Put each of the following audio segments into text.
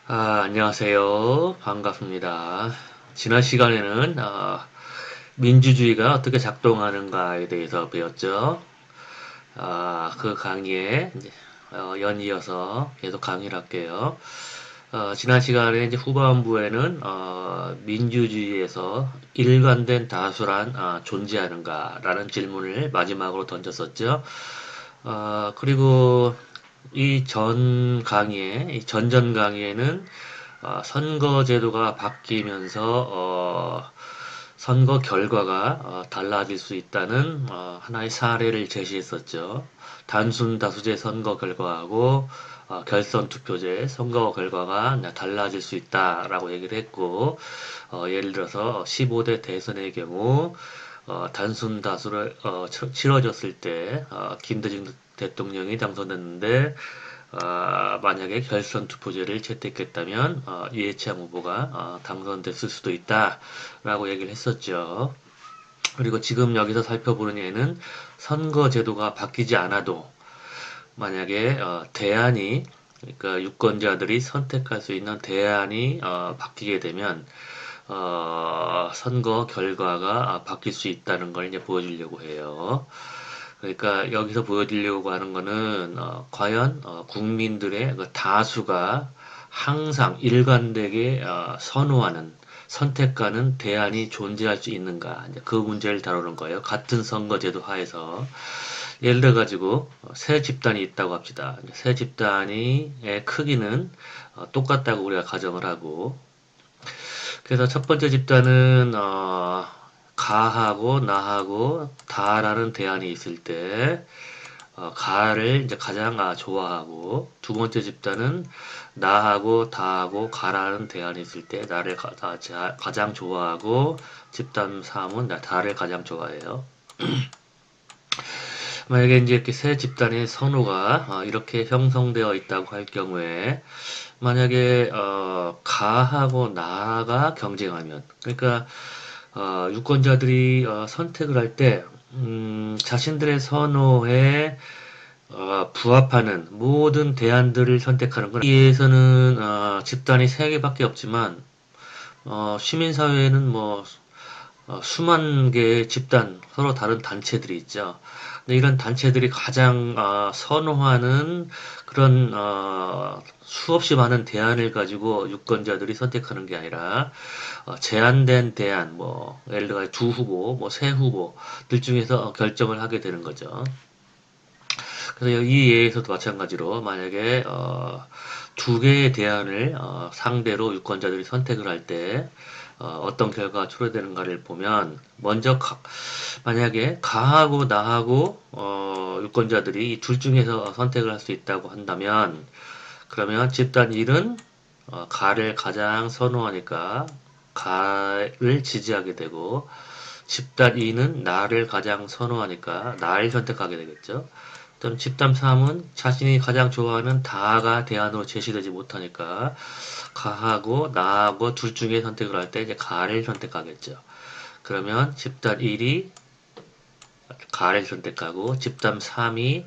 안녕하세요. 반갑습니다. 지난 시간에는 민주주의가 어떻게 작동하는가에 대해서 배웠죠. 그 강의에 이제, 연이어서 계속 강의를 할게요. 지난 시간에 이제 후반부에는 민주주의에서 일관된 다수란 존재하는가라는 질문을 마지막으로 던졌었죠. 그리고 이 전 강의에, 이 전전 강의에는 선거제도가 바뀌면서 선거 결과가 달라질 수 있다는 하나의 사례를 제시했었죠. 단순 다수제 선거 결과하고 결선 투표제 선거 결과가 달라질 수 있다라고 얘기를 했고, 예를 들어서 15대 대선의 경우 단순 다수를 치러졌을 때 김대중 대통령이 당선됐는데 만약에 결선 투표제를 채택했다면 이해찬 후보가 당선됐을 수도 있다라고 얘기를 했었죠. 그리고 지금 여기서 살펴보는 예는 선거제도가 바뀌지 않아도 만약에 대안이 그러니까 유권자들이 선택할 수 있는 대안이 바뀌게 되면 선거 결과가 바뀔 수 있다는 걸 이제 보여주려고 해요. 그러니까 여기서 보여주려고 하는 거는 과연 국민들의 그 다수가 항상 일관되게 선호하는 선택하는 대안이 존재할 수 있는가 이제 그 문제를 다루는 거예요. 같은 선거제도 하에서 예를 들어 가지고 세 집단이 있다고 합시다. 세 집단의 크기는 똑같다고 우리가 가정을 하고 그래서 첫 번째 집단은 가하고 나하고 다라는 대안이 있을 때 가를 이제 가장 좋아하고 두 번째 집단은 나하고 다하고 가라는 대안이 있을 때 나를 가장 좋아하고 집단 3은 다를 가장 좋아해요. 만약에 이제 이렇게 세 집단의 선호가 이렇게 형성되어 있다고 할 경우에 만약에 가하고 나가 경쟁하면 그러니까 유권자들이 선택을 할 때 자신들의 선호에 부합하는 모든 대안들을 선택하는 건 여기에서는 집단이 세 개밖에 없지만 시민사회에는 뭐 수만 개의 집단, 서로 다른 단체들이 있죠. 근데 이런 단체들이 가장 선호하는 그런 수없이 많은 대안을 가지고 유권자들이 선택하는 게 아니라 제한된 대안, 뭐 예를 들어 두 후보, 뭐 세 후보들 중에서 결정을 하게 되는 거죠. 그래서 이 예에서도 마찬가지로 만약에 두 개의 대안을 상대로 유권자들이 선택을 할 때 어떤 결과가 초래되는가를 보면 먼저 만약에 가하고 나하고 유권자들이 이 둘 중에서 선택을 할 수 있다고 한다면 그러면 집단 1은 가를 가장 선호하니까 가를 지지하게 되고 집단 2는 나를 가장 선호하니까 나를 선택하게 되겠죠. 또는 집단 3은 자신이 가장 좋아하는 다가 대안으로 제시되지 못하니까 가하고 나하고 둘 중에 선택을 할 때 이제 가를 선택하겠죠. 그러면 집단 1이 가를 선택하고 집단 3이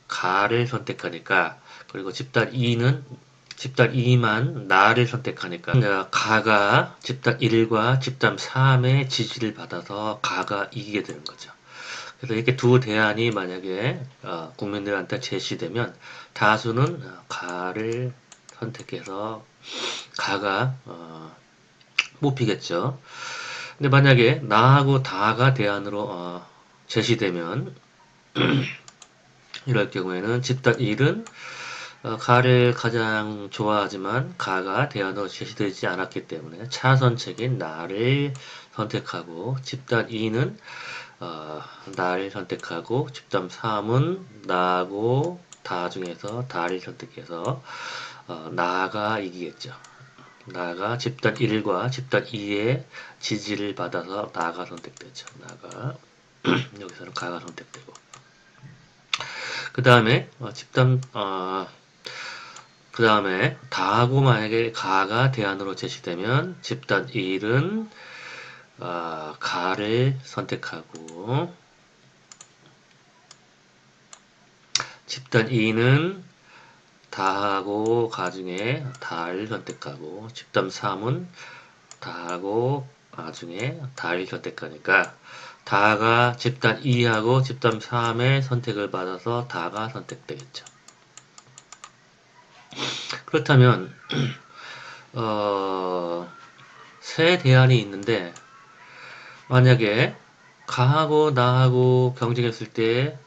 가를 선택하니까 그리고 집단 2만 나를 선택하니까 가가 집단 1과 집단 3의 지지를 받아서 가가 이기게 되는 거죠. 그래서 이렇게 두 대안이 만약에 국민들한테 제시되면 다수는 가를 선택해서 가가 뽑히겠죠. 근데 만약에 나하고 다가 대안으로 제시되면 이럴 경우에는 집단 1은 가를 가장 좋아하지만 가가 대안으로 제시되지 않았기 때문에 차선책인 나를 선택하고 집단 2는 나를 선택하고 집단 3은 나하고 다 중에서 다를 선택해서 나가 이기겠죠. 나가 집단 1과 집단 2의 지지를 받아서 나가 선택되죠. 나가 여기서는 가가 선택되고 그 다음에 그 다음에 다하고 만약에 가가 대안으로 제시되면 집단 1은 가를 선택하고 집단 2는 다하고 가 중에 다를 선택하고 집단 3은 다하고 가 중에 다를 선택하니까 다가 집단 2하고 집단 3의 선택을 받아서 다가 선택되겠죠. 그렇다면 세 대안이 있는데 만약에 가하고 나하고 경쟁했을 때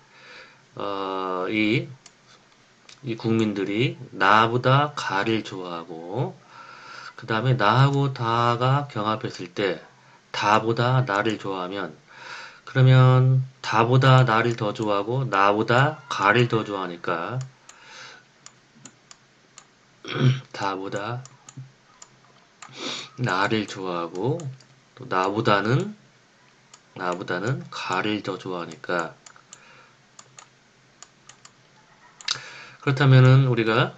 이 국민들이 나보다 가를 좋아하고 그 다음에 나하고 다가 경합했을 때 다보다 나를 좋아하면 그러면 다보다 나를 더 좋아하고 나보다 가를 더 좋아하니까 다보다 나를 좋아하고 또 나보다는 가를 더 좋아하니까 그렇다면은 우리가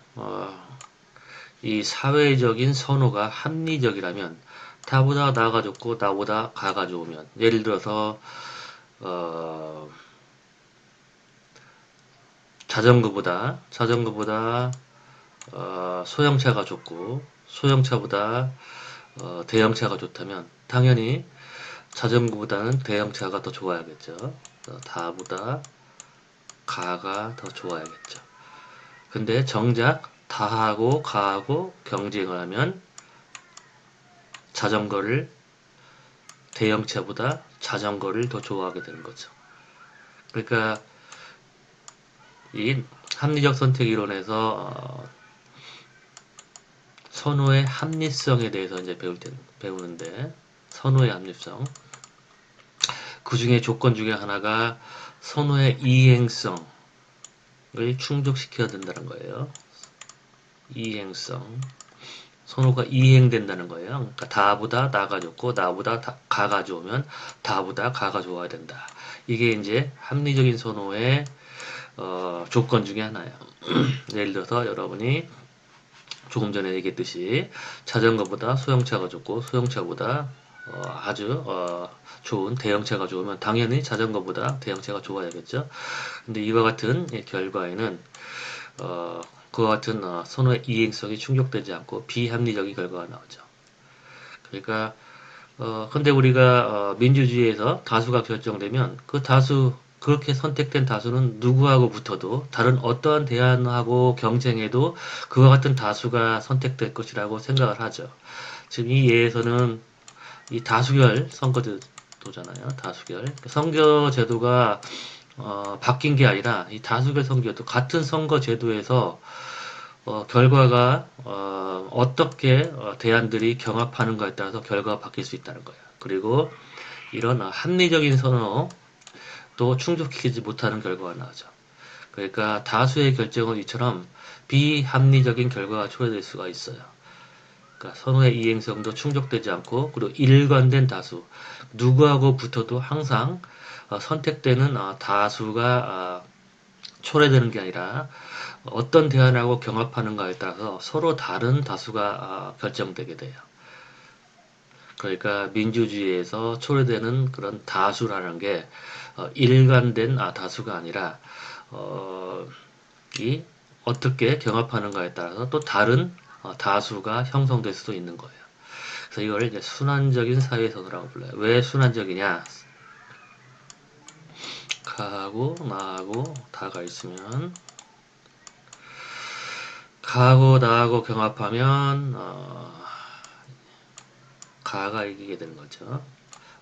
이 사회적인 선호가 합리적이라면 다보다 나가 좋고 나보다 가가 좋으면 예를 들어서 자전거보다 소형차가 좋고 소형차보다 대형차가 좋다면 당연히 자전거보다는 대형차가 더 좋아야겠죠. 다보다 가가 더 좋아야겠죠. 근데 정작 다하고 가하고 경쟁을 하면 대형차보다 자전거를 더 좋아하게 되는 거죠. 그러니까 이 합리적 선택 이론에서 선호의 합리성에 대해서 이제 배우는데 선호의 합리성 그 중에 조건 중에 하나가 선호의 이행성을 충족시켜야 된다는 거예요. 이행성 선호가 이행된다는 거예요. 그러니까 다보다 나가 좋고 나보다 가가 좋으면 다보다 가가 좋아야 된다. 이게 이제 합리적인 선호의 조건 중에 하나예요. 예를 들어서 여러분이 조금 전에 얘기했듯이 자전거보다 소형차가 좋고 소형차보다 아주 좋은 대형차가 좋으면 당연히 자전거보다 대형차가 좋아야겠죠. 근데 이와 같은 결과에는 그와 같은 선호의 이행성이 충족되지 않고 비합리적인 결과가 나오죠. 그러니까 근데 우리가 민주주의에서 다수가 결정되면 그렇게 선택된 다수는 누구하고 붙어도 다른 어떠한 대안하고 경쟁에도 그와 같은 다수가 선택될 것이라고 생각을 하죠. 지금 이 예에서는 이 다수결 선거제도잖아요. 다수결. 선거제도가 바뀐 게 아니라 이 다수결 선거제도 같은 선거제도에서 결과가 어떻게 대안들이 경합하는가에 따라서 결과가 바뀔 수 있다는 거예요. 그리고 이런 합리적인 선호도 충족시키지 못하는 결과가 나오죠. 그러니까 다수의 결정은 이처럼 비합리적인 결과가 초래될 수가 있어요. 그러니까 선호의 이행성도 충족되지 않고 그리고 일관된 다수 누구하고 붙어도 항상 선택되는 다수가 초래되는 게 아니라 어떤 대안하고 경합하는가에 따라서 서로 다른 다수가 결정되게 돼요. 그러니까 민주주의에서 초래되는 그런 다수라는 게 일관된 다수가 아니라 이 어떻게 경합하는가에 따라서 또 다른 다수가 형성될 수도 있는 거예요. 그래서 이걸 이제 순환적인 사회선호라고 불러요. 왜 순환적이냐? 가하고 나하고 다가 있으면 가하고 나하고 경합하면 가가 이기게 되는 거죠.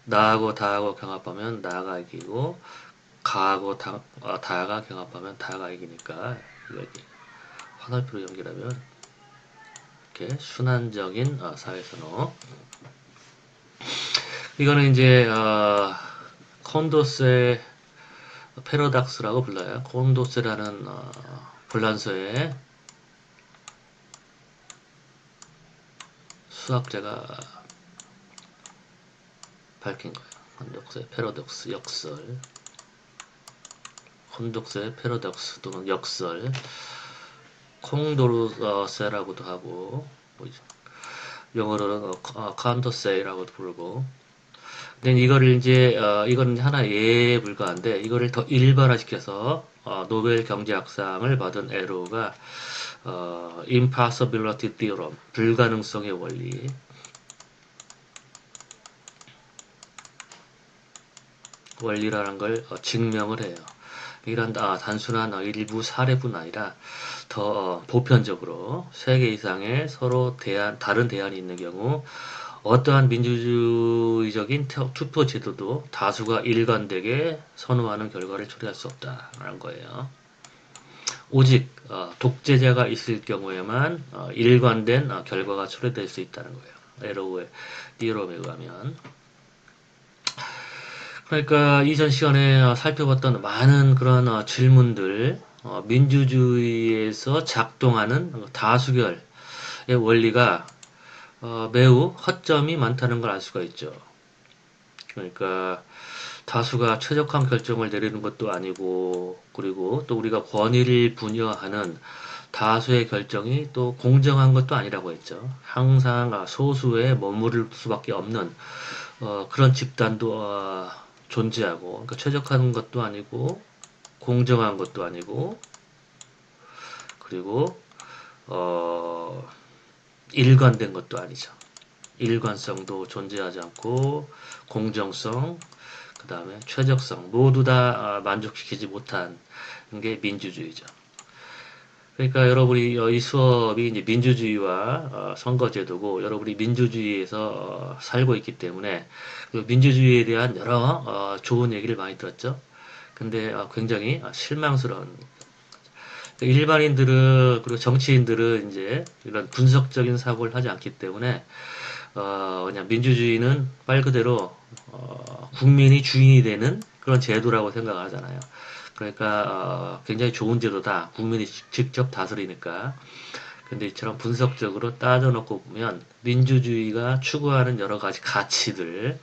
나하고 다하고 경합하면 나가 이기고 가하고 다가 경합하면 다가 이기니까 이렇게 화살표로 연결하면 이렇게 순환적인 사회선호. 이거는 이제 콘도세 패러닥스라고 불러요. 콘도세라는 불란서의 수학자가 밝힌 거예요. 콘독스의 패러독스 역설. 콘독스의 패러독스 또는 역설. 콩도르세라고도 하고 영어로는 칸토세이라고도 부르고. 근데 이거를 이제 이거는 하나의 예에 불과한데 이거를 더 일반화시켜서 노벨 경제학상을 받은 에로가 impossibility theorem, 불가능성의 원리라는 걸 증명을 해요. 이런 단순한 일부 사례뿐 아니라 더 보편적으로 3개 이상의 서로 다른 대안이 있는 경우 어떠한 민주주의적인 투표 제도도 다수가 일관되게 선호하는 결과를 초래할 수 없다라는 거예요. 오직 독재자가 있을 경우에만 일관된 결과가 초래될 수 있다는 거예요. 에로우의 디어럼에 의하면. 그러니까 이전 시간에 살펴봤던 많은 그런 질문들, 민주주의에서 작동하는 다수결의 원리가 매우 허점이 많다는 걸 알 수가 있죠. 그러니까 다수가 최적화 결정을 내리는 것도 아니고, 그리고 또 우리가 권위를 부여하는 다수의 결정이 또 공정한 것도 아니라고 했죠. 항상 소수에 머무를 수밖에 없는 그런 집단도 존재하고, 그러니까 최적화한 것도 아니고 공정한 것도 아니고, 그리고 일관된 것도 아니죠. 일관성도 존재하지 않고 공정성, 그 다음에 최적성 모두 다 만족시키지 못한 게 민주주의죠. 그러니까 여러분이 이 수업이 이제 민주주의와 선거제도고, 여러분이 민주주의에서 살고 있기 때문에 그 민주주의에 대한 여러 좋은 얘기를 많이 들었죠. 근데 굉장히 실망스러운, 일반인들은 그리고 정치인들은 이제 이런 분석적인 사고를 하지 않기 때문에 그냥 민주주의는 말 그대로 국민이 주인이 되는 그런 제도라고 생각하잖아요. 그러니까 굉장히 좋은 제도다. 국민이 직접 다스리니까. 근데 이처럼 분석적으로 따져놓고 보면 민주주의가 추구하는 여러 가지 가치들,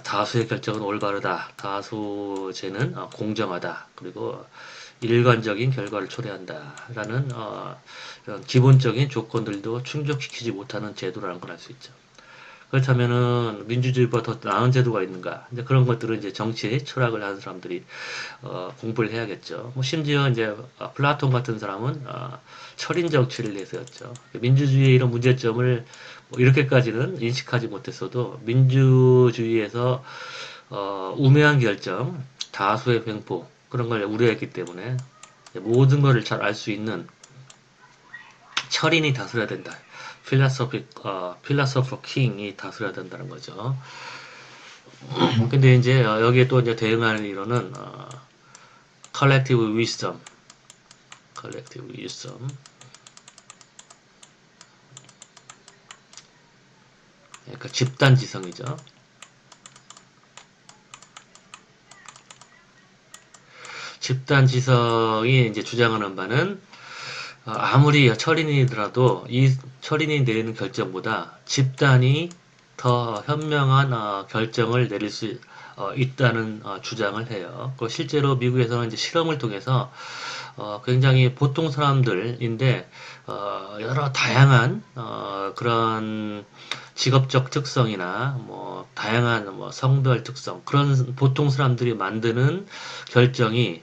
다수의 결정은 올바르다. 다수제는 공정하다. 그리고 일관적인 결과를 초래한다. 라는 이런 기본적인 조건들도 충족시키지 못하는 제도라는 걸 알 수 있죠. 그렇다면은 민주주의보다 더 나은 제도가 있는가? 이제 그런 것들은 이제 정치 철학을 하는 사람들이 공부를 해야겠죠. 뭐 심지어 이제 플라톤 같은 사람은 철인 정치를 내세웠죠. 민주주의의 이런 문제점을 뭐 이렇게까지는 인식하지 못했어도 민주주의에서 우매한 결정, 다수의 횡포 그런 걸 우려했기 때문에 모든 것을 잘 알 수 있는 철인이 다스려야 된다. 필라소퍼 킹이 다스려야 된다는 거죠. 근데 이제 여기에 또 이제 대응하는 이론은 collective wisdom, 그러니까 집단 지성이죠. 집단 지성이 이제 주장하는 바는 아무리 철인이더라도 이 철인이 내리는 결정보다 집단이 더 현명한 결정을 내릴 수 있다는 주장을 해요. 실제로 미국에서는 이제 실험을 통해서 굉장히 보통 사람들인데 여러 다양한 그런 직업적 특성이나 뭐 다양한 뭐 성별 특성 그런 보통 사람들이 만드는 결정이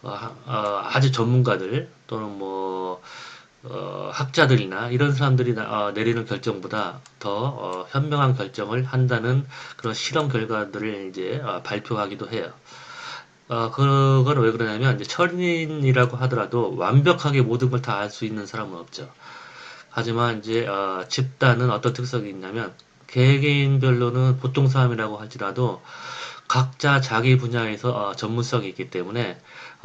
아주 전문가들 또는 뭐 학자들이나 이런 사람들이 내리는 결정보다 더 현명한 결정을 한다는 그런 실험 결과들을 이제 발표하기도 해요. 그건 왜 그러냐면 이제 철인이라고 하더라도 완벽하게 모든 걸 다 알 수 있는 사람은 없죠. 하지만 이제 집단은 어떤 특성이 있냐면 개개인별로는 보통 사람이라고 할지라도 각자 자기 분야에서 전문성이 있기 때문에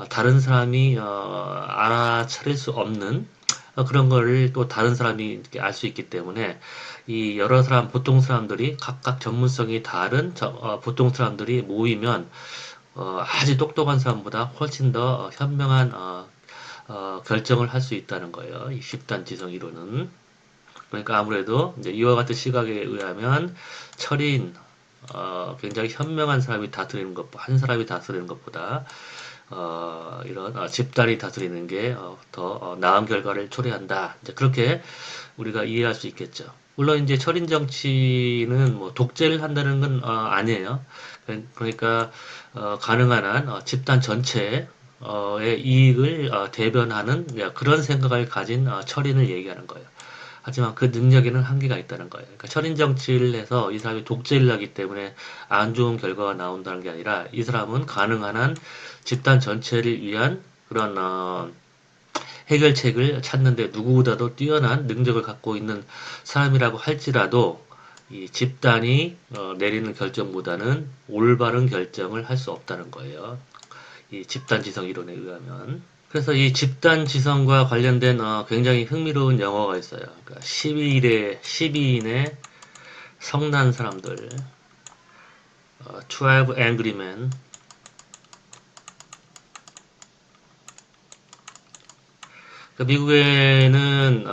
다른 사람이 알아차릴 수 없는 그런 거를 또 다른 사람이 알 수 있기 때문에 이 여러 사람 보통 사람들이 각각 전문성이 다른 보통 사람들이 모이면 아주 똑똑한 사람보다 훨씬 더 현명한 결정을 할 수 있다는 거예요. 이 집단 지성 이론은. 그러니까 아무래도 이제 이와 같은 시각에 의하면 철인 굉장히 현명한 사람이 다스리는 한 사람이 다스리는 것보다 이런 집단이 다스리는 게 더 나은 결과를 초래한다. 이제 그렇게 우리가 이해할 수 있겠죠. 물론 이제 철인 정치는 뭐 독재를 한다는 건 아니에요. 그러니까 가능한 한 집단 전체 의 이익을 대변하는 그런 생각을 가진 철인을 얘기하는 거예요. 하지만 그 능력에는 한계가 있다는 거예요. 그러니까 철인 정치를 해서 이 사람이 독재를 하기 때문에 안 좋은 결과가 나온다는 게 아니라 이 사람은 가능한 한 집단 전체를 위한 그런 해결책을 찾는데 누구보다도 뛰어난 능력을 갖고 있는 사람이라고 할지라도 이 집단이 내리는 결정보다는 올바른 결정을 할 수 없다는 거예요. 이 집단지성 이론에 의하면. 그래서 이 집단지성과 관련된 굉장히 흥미로운 영화가 있어요. 그러니까 12인의 성난 사람들, 12 Angry Men. 그러니까 미국에는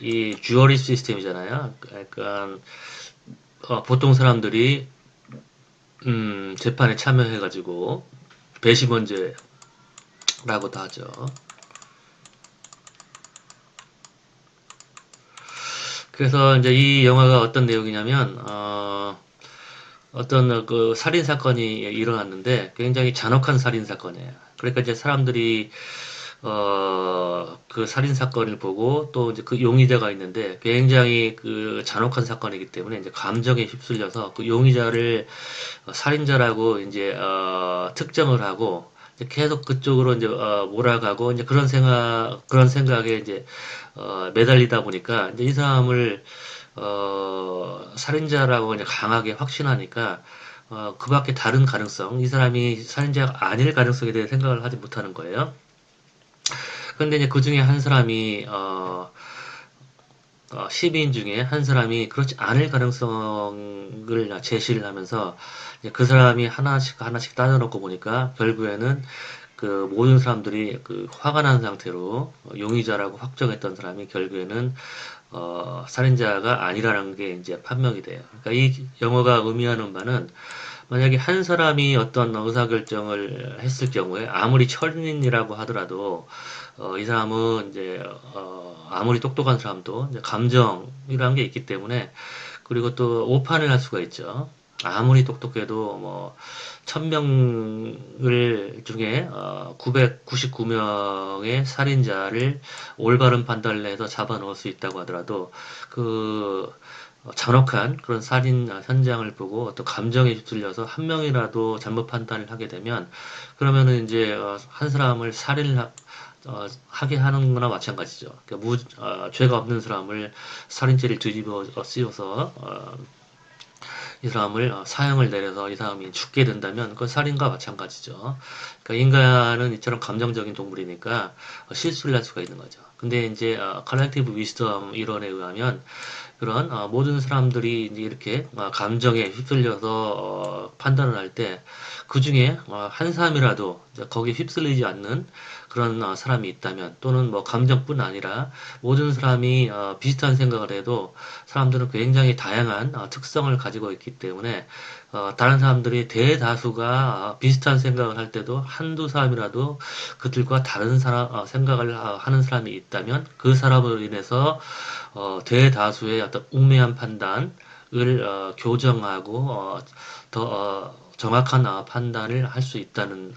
이 주어리 시스템이잖아요. 그러니까 보통 사람들이 재판에 참여해가지고 배심원제라고도 하죠. 그래서 이제 이 영화가 어떤 내용이냐면 어떤 그 살인 사건이 일어났는데 굉장히 잔혹한 살인 사건이에요. 그러니까 이제 사람들이 그 살인 사건을 보고 또 이제 그 용의자가 있는데 굉장히 그 잔혹한 사건이기 때문에 이제 감정에 휩쓸려서 그 용의자를 살인자라고 이제 특정을 하고 이제 계속 그쪽으로 이제 몰아가고 이제 그런 생각에 이제 매달리다 보니까 이제 이 사람을 살인자라고 이제 강하게 확신하니까 그 밖에 다른 가능성, 이 사람이 살인자가 아닐 가능성에 대해 생각을 하지 못하는 거예요. 근데 이제 그 중에 한 사람이, 12인 중에 한 사람이 그렇지 않을 가능성을 제시를 하면서 이제 그 사람이 하나씩 하나씩 따져놓고 보니까 결국에는 그 모든 사람들이 그 화가 난 상태로 용의자라고 확정했던 사람이 결국에는 살인자가 아니라는 게 이제 판명이 돼요. 그러니까 이 영화가 의미하는 바는 만약에 한 사람이 어떤 의사결정을 했을 경우에 아무리 철인이라고 하더라도 이 사람은 이제 아무리 똑똑한 사람도 이제 감정이라는 게 있기 때문에 그리고 또 오판을 할 수가 있죠. 아무리 똑똑해도 뭐 1000명을 중에 999명의 살인자를 올바른 판단을 해서 잡아 넣을 수 있다고 하더라도 그 잔혹한 그런 살인 현장을 보고 또 감정에 휩쓸려서 한 명이라도 잘못 판단을 하게 되면 그러면은 이제 한 사람을 하게 하는 거나 마찬가지죠. 그러니까 죄가 없는 사람을 살인죄를 뒤집어 씌워서 이 사람을 사형을 내려서 이 사람이 죽게 된다면 그건 살인과 마찬가지죠. 그러니까 인간은 이처럼 감정적인 동물이니까 실수를 할 수가 있는 거죠. 근데 이제 컬렉티브 위스덤 이론에 의하면 그런 모든 사람들이 이제 이렇게 감정에 휩쓸려서 판단을 할 때 그 중에 한 사람이라도 거기에 휩쓸리지 않는 그런 사람이 있다면 또는 뭐 감정뿐 아니라 모든 사람이 비슷한 생각을 해도 사람들은 굉장히 다양한 특성을 가지고 있기 때문에 다른 사람들이 대다수가 비슷한 생각을 할 때도 한두 사람이라도 그들과 다른 생각을 하는 사람이 있다면 그 사람으로 인해서 대다수의 어떤 우매한 판단을 교정하고 더 정확한 판단을 할 수 있다는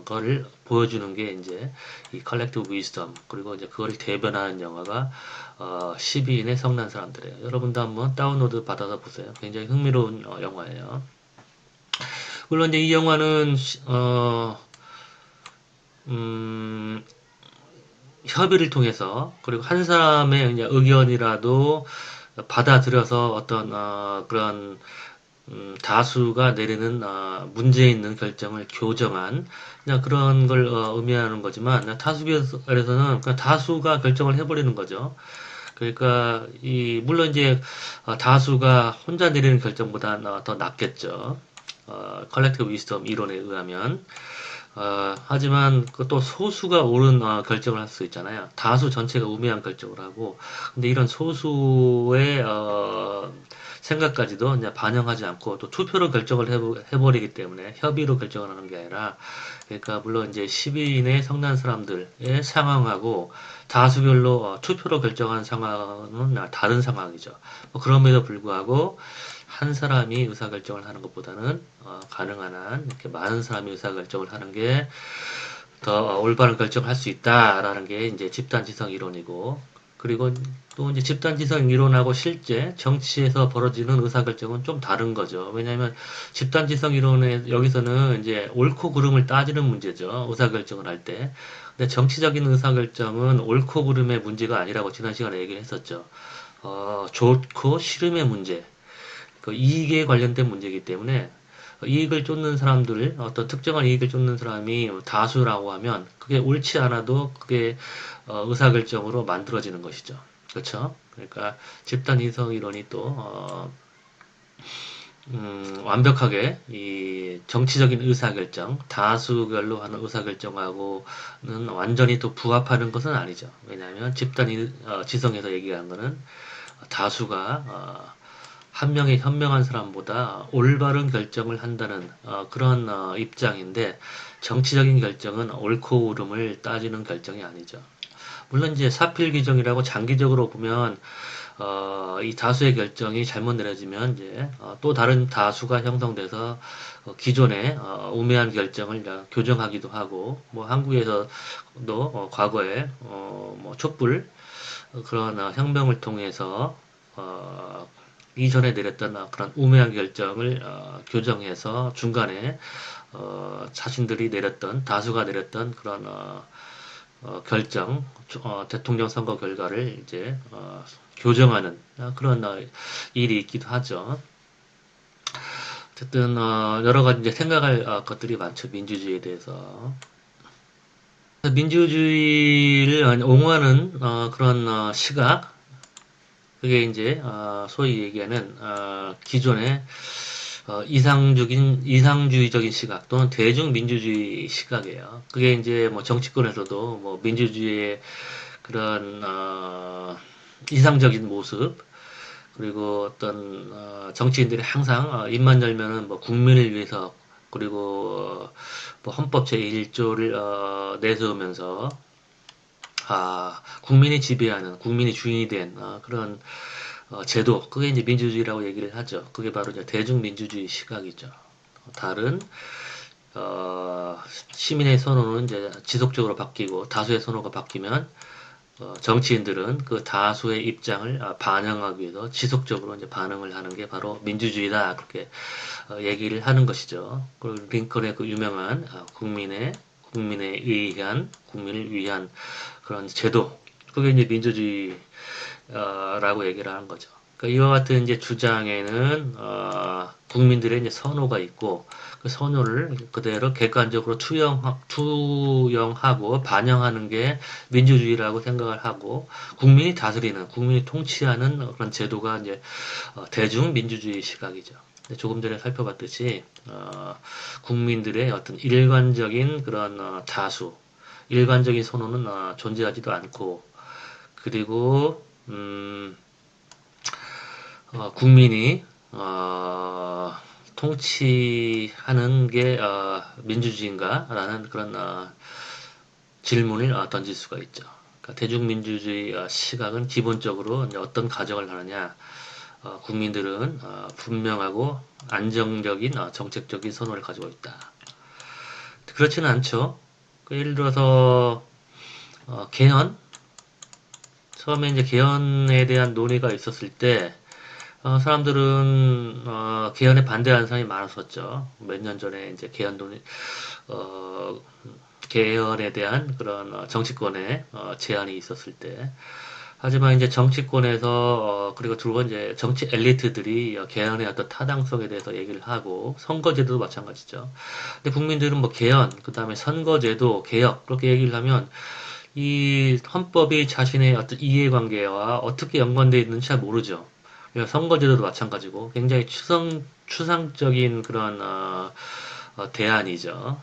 거를 보여주는 게 이제 이 컬렉티브 위즈덤 그리고 이제 그걸 대변하는 영화가 12인의 성난 사람들이에요. 여러분도 한번 다운로드 받아서 보세요. 굉장히 흥미로운 영화예요. 물론 이제 이 영화는 음, 협의를 통해서 그리고 한 사람의 그냥 의견이라도 받아들여서 어떤 그런 다수가 내리는 문제 있는 결정을 교정한 그냥 그런 걸 의미하는 거지만 그냥 다수결에서는 그냥 다수가 결정을 해버리는 거죠. 그러니까 이 물론 이제 다수가 혼자 내리는 결정보다 더 낫겠죠. 컬렉티브 위스덤 이론에 의하면 하지만 그 또 소수가 옳은 결정을 할 수 있잖아요. 다수 전체가 우매한 결정을 하고, 근데 이런 소수의 생각까지도 이제 반영하지 않고 또 투표로 결정을 해버리기 때문에 협의로 결정을 하는 게 아니라, 그러니까 물론 이제 12인의 성난 사람들의 상황하고 다수결로 투표로 결정한 상황은 다른 상황이죠. 뭐 그럼에도 불구하고 한 사람이 의사결정을 하는 것보다는 가능한 한 이렇게 많은 사람이 의사결정을 하는 게 더 올바른 결정을 할 수 있다라는 게 이제 집단지성 이론이고, 그리고 또 이제 집단지성 이론하고 실제 정치에서 벌어지는 의사결정은 좀 다른 거죠. 왜냐하면 집단지성 이론에 여기서는 이제 옳고 그름을 따지는 문제죠. 의사결정을 할 때. 근데 정치적인 의사결정은 옳고 그름의 문제가 아니라고 지난 시간에 얘기를 했었죠. 좋고 싫음의 문제, 그 이익에 관련된 문제이기 때문에 이익을 쫓는 사람들, 어떤 특정한 이익을 쫓는 사람이 다수라고 하면 그게 옳지 않아도 그게 의사결정으로 만들어지는 것이죠. 그렇죠? 그러니까 집단 이성 이론이 또 완벽하게 이 정치적인 의사결정, 다수결로 하는 의사결정하고는 완전히 또 부합하는 것은 아니죠. 왜냐하면 집단 지성에서 얘기하는 거는 다수가 한 명의 현명한 사람보다 올바른 결정을 한다는 그런 입장인데, 정치적인 결정은 옳고 그름을 따지는 결정이 아니죠. 물론 이제 사필 규정이라고 장기적으로 보면 이 다수의 결정이 잘못 내려지면 이제 또 다른 다수가 형성돼서 기존의 우매한 결정을 교정하기도 하고, 뭐 한국에서도 과거에 뭐 촛불 그런 혁명을 통해서 이전에 내렸던 그런 우매한 결정을 교정해서 중간에 자신들이 내렸던 다수가 내렸던 그런 결정, 대통령 선거 결과를 이제 교정하는 그런 일이 있기도 하죠. 어쨌든 여러 가지 이제 생각할 것들이 많죠. 민주주의에 대해서. 민주주의를 옹호하는 그런 시각, 그게 이제 소위 얘기하는 기존의 이상주의적인 시각 또는 대중민주주의 시각이에요. 그게 이제 뭐 정치권에서도 뭐 민주주의의 그런 이상적인 모습, 그리고 어떤 정치인들이 항상 입만 열면은 뭐 국민을 위해서, 그리고 뭐 헌법 제1조를 내세우면서 국민이 지배하는, 국민이 주인이 된 그런 제도, 그게 이제 민주주의라고 얘기를 하죠. 그게 바로 이제 대중민주주의 시각이죠. 다른 시민의 선호는 이제 지속적으로 바뀌고 다수의 선호가 바뀌면 정치인들은 그 다수의 입장을 반영하기 위해서 지속적으로 이제 반응을 하는 게 바로 민주주의다, 그렇게 얘기를 하는 것이죠. 그리고 링컨의 그 유명한 국민에 의한, 국민을 위한 그런 제도, 그게 이제 민주주의라고 얘기를 하는 거죠. 그러니까 이와 같은 이제 주장에는 국민들의 이제 선호가 있고, 그 선호를 그대로 객관적으로 투영하고 반영하는 게 민주주의라고 생각을 하고, 국민이 다스리는, 국민이 통치하는 그런 제도가 이제 대중민주주의 시각이죠. 조금 전에 살펴봤듯이 국민들의 어떤 일관적인 그런 다수, 일관적인 선호는 존재하지도 않고, 그리고 국민이 통치하는 게 민주주의인가라는 그런 질문을 던질 수가 있죠. 그러니까 대중민주주의 시각은 기본적으로 어떤 가정을 하느냐, 국민들은 분명하고 안정적인 정책적인 선호를 가지고 있다. 그렇지는 않죠. 예를 들어서 개헌, 처음에 이제 개헌에 대한 논의가 있었을 때 사람들은 개헌에 반대하는 사람이 많았었죠. 몇 년 전에 이제 개헌 논의, 어, 개헌에 대한 그런 정치권의 제안이 있었을 때. 하지만 이제 정치권에서 그리고 두번 이제 정치 엘리트들이 개헌의 어떤 타당성에 대해서 얘기를 하고, 선거제도도 마찬가지죠. 근데 국민들은 뭐 개헌, 그 다음에 선거제도 개혁 그렇게 얘기를 하면 이 헌법이 자신의 어떤 이해관계와 어떻게 연관되어 있는지 잘 모르죠. 선거제도도 마찬가지고 굉장히 추상적인 그런 대안이죠.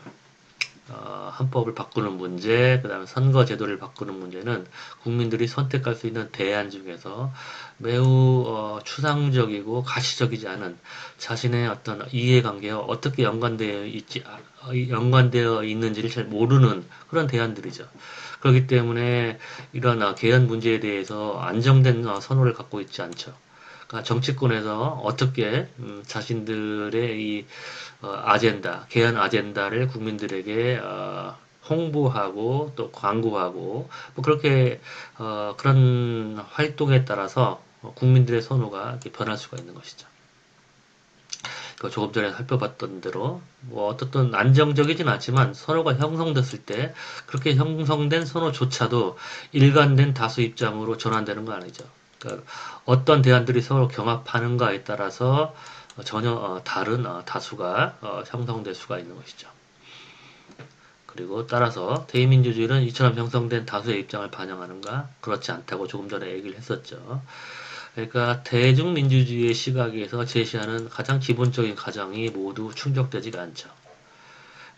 헌법을 바꾸는 문제, 그 다음에 선거제도를 바꾸는 문제는 국민들이 선택할 수 있는 대안 중에서 매우 추상적이고 가시적이지 않은, 자신의 어떤 이해관계와 어떻게 연관되어 있는지를 잘 모르는 그런 대안들이죠. 그렇기 때문에 이런 개헌 문제에 대해서 안정된 선호를 갖고 있지 않죠. 그러니까 정치권에서 어떻게 자신들의 이 아젠다, 개헌 아젠다를 국민들에게 홍보하고 또 광고하고 뭐 그렇게 그런 활동에 따라서 국민들의 선호가 이렇게 변할 수가 있는 것이죠. 그 조금 전에 살펴봤던 대로 뭐 어떻든 안정적이진 않지만 선호가 형성됐을 때 그렇게 형성된 선호조차도 일관된 다수 입장으로 전환되는 거 아니죠. 그러니까 어떤 대안들이 서로 경합하는가에 따라서 전혀 다른 다수가 형성될 수가 있는 것이죠. 그리고 따라서 대의민주주의는 이처럼 형성된 다수의 입장을 반영하는가? 그렇지 않다고 조금 전에 얘기를 했었죠. 그러니까 대중민주주의의 시각에서 제시하는 가장 기본적인 가정이 모두 충족되지가 않죠.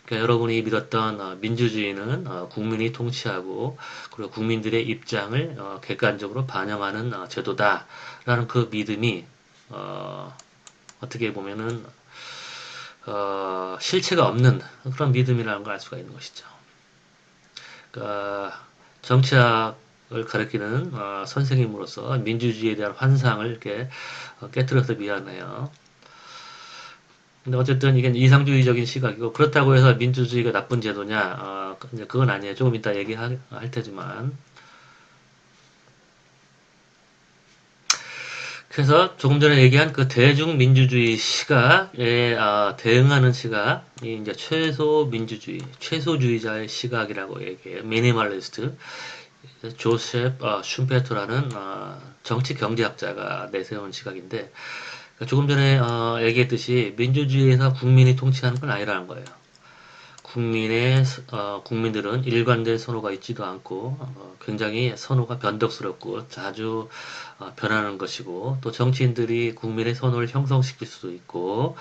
그러니까 여러분이 믿었던 민주주의는 국민이 통치하고 그리고 국민들의 입장을 객관적으로 반영하는 제도다라는 그 믿음이 어떻게 보면은 실체가 없는 그런 믿음이라는 걸 알 수가 있는 것이죠. 그러니까 정치학을 가르치는 선생님으로서 민주주의에 대한 환상을 이렇게 깨뜨려서 미안해요. 근데 어쨌든 이게 이상주의적인 시각이고 그렇다고 해서 민주주의가 나쁜 제도냐? 이제 그건 아니에요. 조금 이따 얘기할 테지만. 그래서 조금 전에 얘기한 그 대중민주주의 시각에 대응하는 시각이 이제 최소민주주의, 최소주의자의 시각이라고 얘기해요. 미니멀리스트. 조셉 슌페터라는 정치 경제학자가 내세운 시각인데 조금 전에 얘기했듯이 민주주의에서 국민이 통치하는 건 아니라는 거예요. 국민들은 일관된 선호가 있지도 않고 굉장히 선호가 변덕스럽고 자주 변하는 것이고 또 정치인들이 국민의 선호를 형성시킬 수도 있고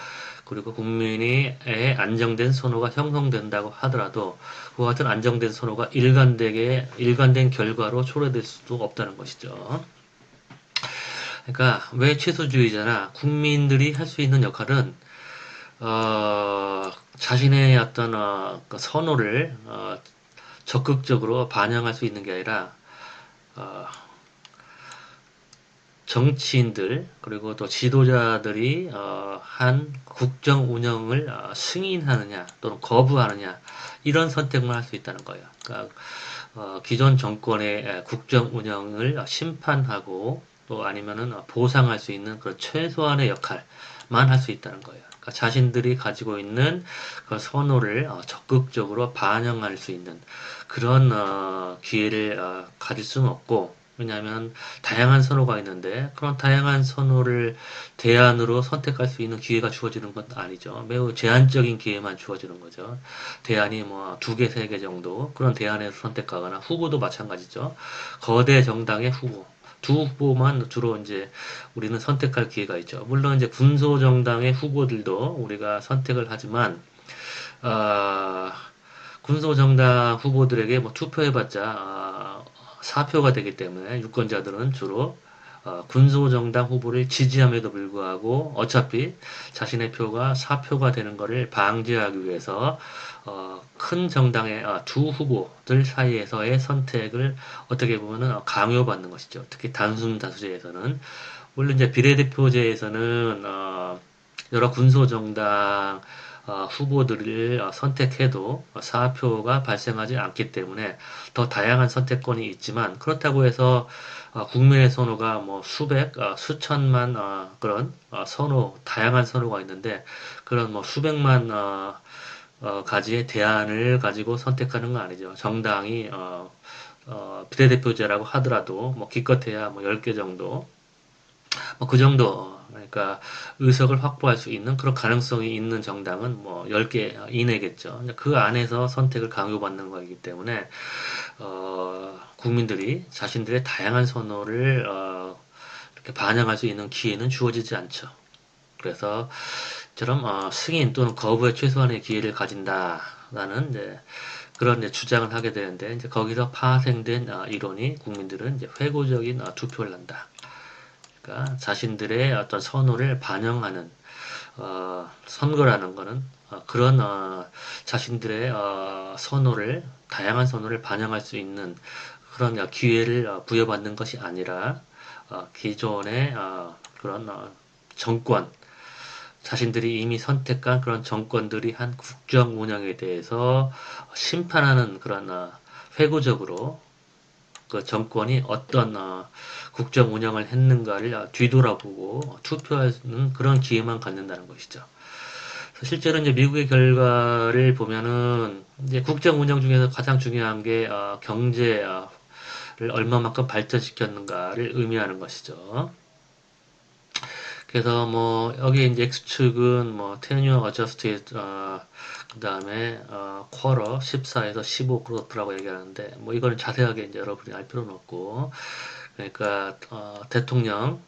그리고 국민의 안정된 선호가 형성된다고 하더라도 그와 같은 안정된 선호가 일관된 결과로 초래될 수도 없다는 것이죠. 그러니까 왜 최소주의자나 국민들이 할 수 있는 역할은 자신의 어떤 그 선호를 적극적으로 반영할 수 있는 게 아니라 어, 정치인들 그리고 또 지도자들이 한 국정 운영을 승인하느냐 또는 거부하느냐 이런 선택만 할 수 있다는 거예요. 그러니까 기존 정권의 국정 운영을 심판하고 또 아니면은 보상할 수 있는 그런 최소한의 역할만 할 수 있다는 거예요. 그러니까 자신들이 가지고 있는 그 선호를 적극적으로 반영할 수 있는 그런 기회를 가질 수는 없고 왜냐하면 다양한 선호가 있는데 그런 다양한 선호를 대안으로 선택할 수 있는 기회가 주어지는 건 아니죠. 매우 제한적인 기회만 주어지는 거죠. 대안이 뭐 두 개, 세 개 정도 그런 대안에서 선택하거나 후보도 마찬가지죠. 거대 정당의 후보. 두 후보만 주로 이제 우리는 선택할 기회가 있죠. 물론 이제 군소 정당의 후보들도 우리가 선택을 하지만 아, 군소 정당 후보들에게 뭐 투표해봤자 사표가 되기 때문에 유권자들은 주로 군소 정당 후보를 지지함에도 불구하고 어차피 자신의 표가 사표가 되는 것을 방지하기 위해서 큰 정당의 두 후보들 사이에서의 선택을 어떻게 보면은 강요받는 것이죠. 특히 단순 다수제에서는 물론 이제 비례대표제에서는 여러 군소 정당 후보들을 선택해도 사표가 발생하지 않기 때문에 더 다양한 선택권이 있지만 그렇다고 해서 국민의 선호가 뭐 수백, 수천만 그런 다양한 선호가 있는데 그런 뭐 수백만 가지의 대안을 가지고 선택하는 건 아니죠. 정당이 비례대표제라고 하더라도 뭐 기껏해야 뭐 10개 정도 그 정도, 그러니까 의석을 확보할 수 있는 그런 가능성이 있는 정당은 뭐 10개 이내겠죠. 그 안에서 선택을 강요받는 거이기 때문에, 국민들이 자신들의 다양한 선호를, 이렇게 반영할 수 있는 기회는 주어지지 않죠. 그래서, 처럼, 승인 또는 거부의 최소한의 기회를 가진다라는 이제 그런 이제 주장을 하게 되는데, 이제 거기서 파생된 이론이 국민들은 이제 회고적인 투표를 한다. 그러니까 자신들의 어떤 선호를 반영하는 선거라는 거는 그런 자신들의 선호를 다양한 선호를 반영할 수 있는 그런 기회를 부여받는 것이 아니라 기존의 그런 정권, 자신들이 이미 선택한 그런 정권들이 한 국정 운영에 대해서 심판하는 그런 회고적으로 그 정권이 어떤 국정 운영을 했는가를 뒤돌아보고 투표하는 그런 기회만 갖는다는 것이죠. 실제로 이제 미국의 결과를 보면은 이제 국정 운영 중에서 가장 중요한 게 경제를 얼마만큼 발전시켰는가를 의미하는 것이죠. 그래서 뭐 여기 이제 X축은 뭐 tenure adjusted 그다음에 쿼러 14에서 15 그렇더라고 얘기하는데 뭐 이거는 자세하게 이제 여러분이 알 필요는 없고 그러니까 대통령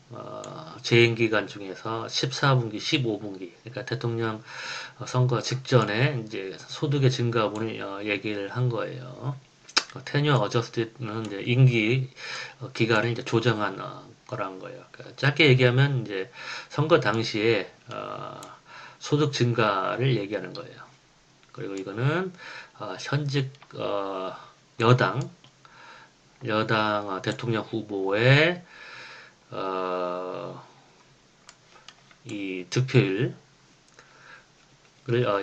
재임 기간 중에서 14분기, 15분기 그러니까 대통령 선거 직전에 이제 소득의 증가분을 얘기를 한 거예요. 테뉴어 어저스티는 이제 임기 기간을 이제 조정한 거란 거예요. 그러니까 짧게 얘기하면 이제 선거 당시에 소득 증가를 얘기하는 거예요. 그리고 이거는 현직 여당 대통령 후보의 이 득표율을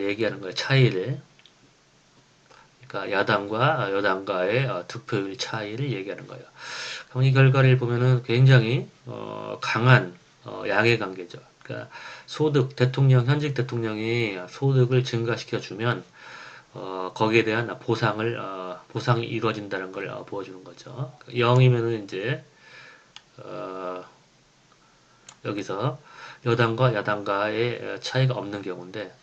얘기하는 거예요. 차이를. 그러니까 야당과 여당과의 득표율 차이를 얘기하는 거예요. 그럼 이 결과를 보면은 굉장히 강한 양의 관계죠. 그러니까 현직 대통령이 소득을 증가시켜 주면 거기에 대한 보상이 이루어진다는 걸 보여주는 거죠. 0이면은 이제 여기서 여당과 야당과의 차이가 없는 경우인데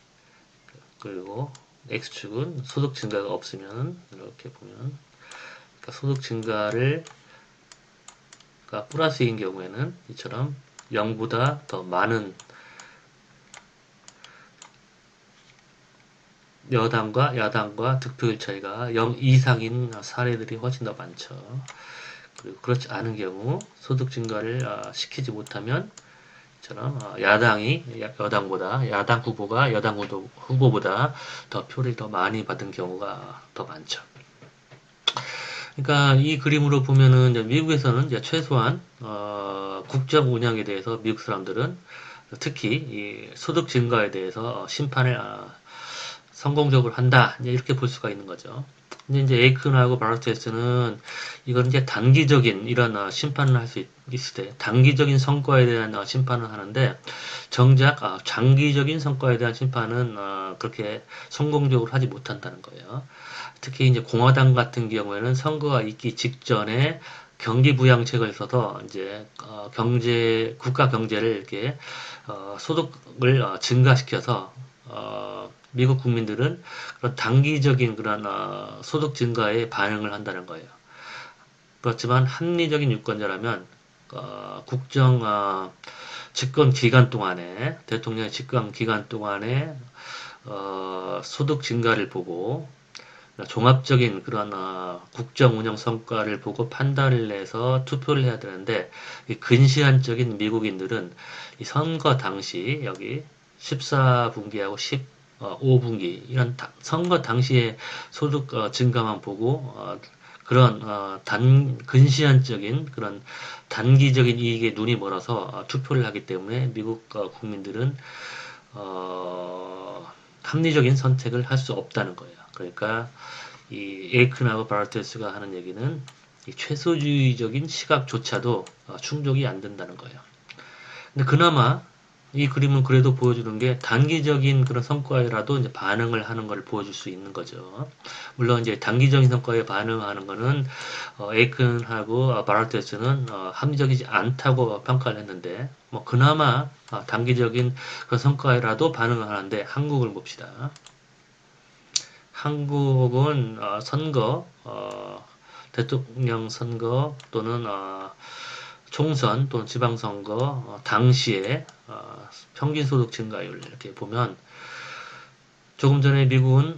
그리고 X축은 소득 증가가 없으면 이렇게 보면 그러니까 소득 증가를 그러니까 플러스인 경우에는 이처럼 0보다 더 많은 여당과 야당과 득표율 차이가 0 이상인 사례들이 훨씬 더 많죠. 그리고 그렇지 않은 경우 소득 증가를 시키지 못하면 이처럼 야당 후보가 여당 후보보다 더 표를 더 많이 받은 경우가 더 많죠. 그러니까 이 그림으로 보면은 이제 미국에서는 이제 최소한 국정 운영에 대해서 미국 사람들은 특히 이 소득 증가에 대해서 심판을 성공적으로 한다 이렇게 볼 수가 있는 거죠. 근데 이제 에이큰하고 바라테스는 이건 이제 단기적인 이런 심판을 할 수 있을 때 단기적인 성과에 대한 심판을 하는데 정작 장기적인 성과에 대한 심판은 그렇게 성공적으로 하지 못한다는 거예요. 특히 이제 공화당 같은 경우에는 선거가 있기 직전에 경기 부양책을 써서 이제 국가 경제를 이렇게 소득을 증가시켜서 미국 국민들은 그런 단기적인 그런 소득 증가에 반응을 한다는 거예요. 그렇지만 합리적인 유권자라면 국정 집권 기간 동안에 대통령의 집권 기간 동안에 소득 증가를 보고 종합적인 그런 국정 운영 성과를 보고 판단을 내서 투표를 해야 되는데 이 근시안적인 미국인들은 이 선거 당시 여기 14분기하고 15분기 이런 선거 당시의 소득 증가만 보고 그런 근시안적인 그런 단기적인 이익에 눈이 멀어서 투표를 하기 때문에 미국 국민들은 합리적인 선택을 할 수 없다는 거예요. 그러니까 이 에이큰하고 바르텔스가 하는 얘기는 이 최소주의적인 시각조차도 충족이 안 된다는 거예요. 근데 그나마 이 그림은 그래도 보여주는 게 단기적인 그런 성과에라도 이제 반응을 하는 걸 보여줄 수 있는 거죠. 물론 이제 단기적인 성과에 반응하는 거는 에이큰하고 바르텔스는 합리적이지 않다고 평가를 했는데 뭐 그나마 단기적인 그런 성과에라도 반응을 하는데 한국을 봅시다. 한국은 대통령 선거 또는 총선 또는 지방선거 당시에 평균 소득 증가율 이렇게 보면 조금 전에 미국은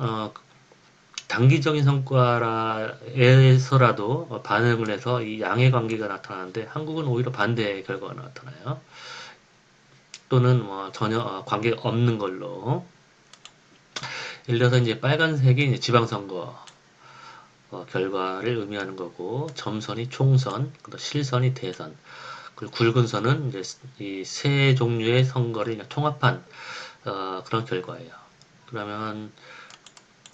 단기적인 성과에서라도 반응을 해서 이 양의 관계가 나타나는데 한국은 오히려 반대의 결과가 나타나요. 또는 뭐 전혀 관계가 없는 걸로. 예를 들어서 이제 빨간색이 이제 지방선거 결과를 의미하는 거고, 점선이 총선, 그다음 실선이 대선, 그리고 굵은 선은 이제 이 세 종류의 선거를 그냥 통합한 그런 결과예요. 그러면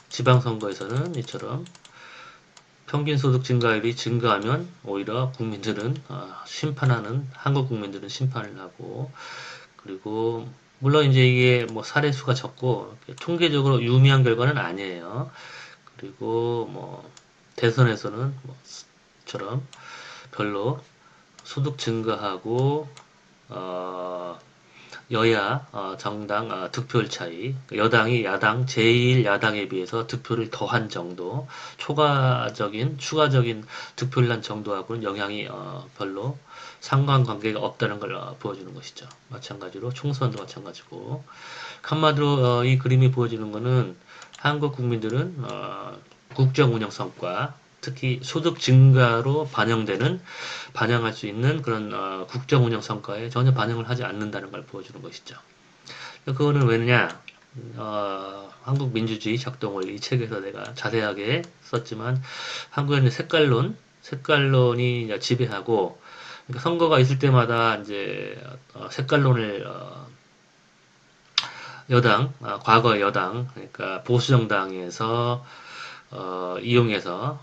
지방선거에서는 이처럼 평균 소득 증가율이 증가하면 오히려 국민들은 심판하는 한국 국민들은 심판을 하고, 그리고 물론 이제 이게 뭐 사례 수가 적고 통계적으로 유의미한 결과는 아니에요. 그리고 뭐 대선에서는 뭐처럼 별로 소득 증가하고 어 여야 정당 득표율 차이, 여당이 야당 제1야당에 비해서 득표를 더한 정도, 추가적인 득표를 한 정도하고는 영향이 별로 상관관계가 없다는 걸 보여주는 것이죠. 마찬가지로 총선도 마찬가지고, 한마디로 이 그림이 보여주는 것은 한국 국민들은 국정 운영 성과, 특히 소득 증가로 반영할 수 있는 그런 국정 운영 성과에 전혀 반영을 하지 않는다는 걸 보여주는 것이죠. 그거는 왜냐? 한국 민주주의 작동을 이 책에서 내가 자세하게 썼지만, 한국에는 색깔론이 이제 지배하고, 그러니까 선거가 있을 때마다 이제 색깔론을 과거 여당, 그러니까 보수 정당에서 이용해서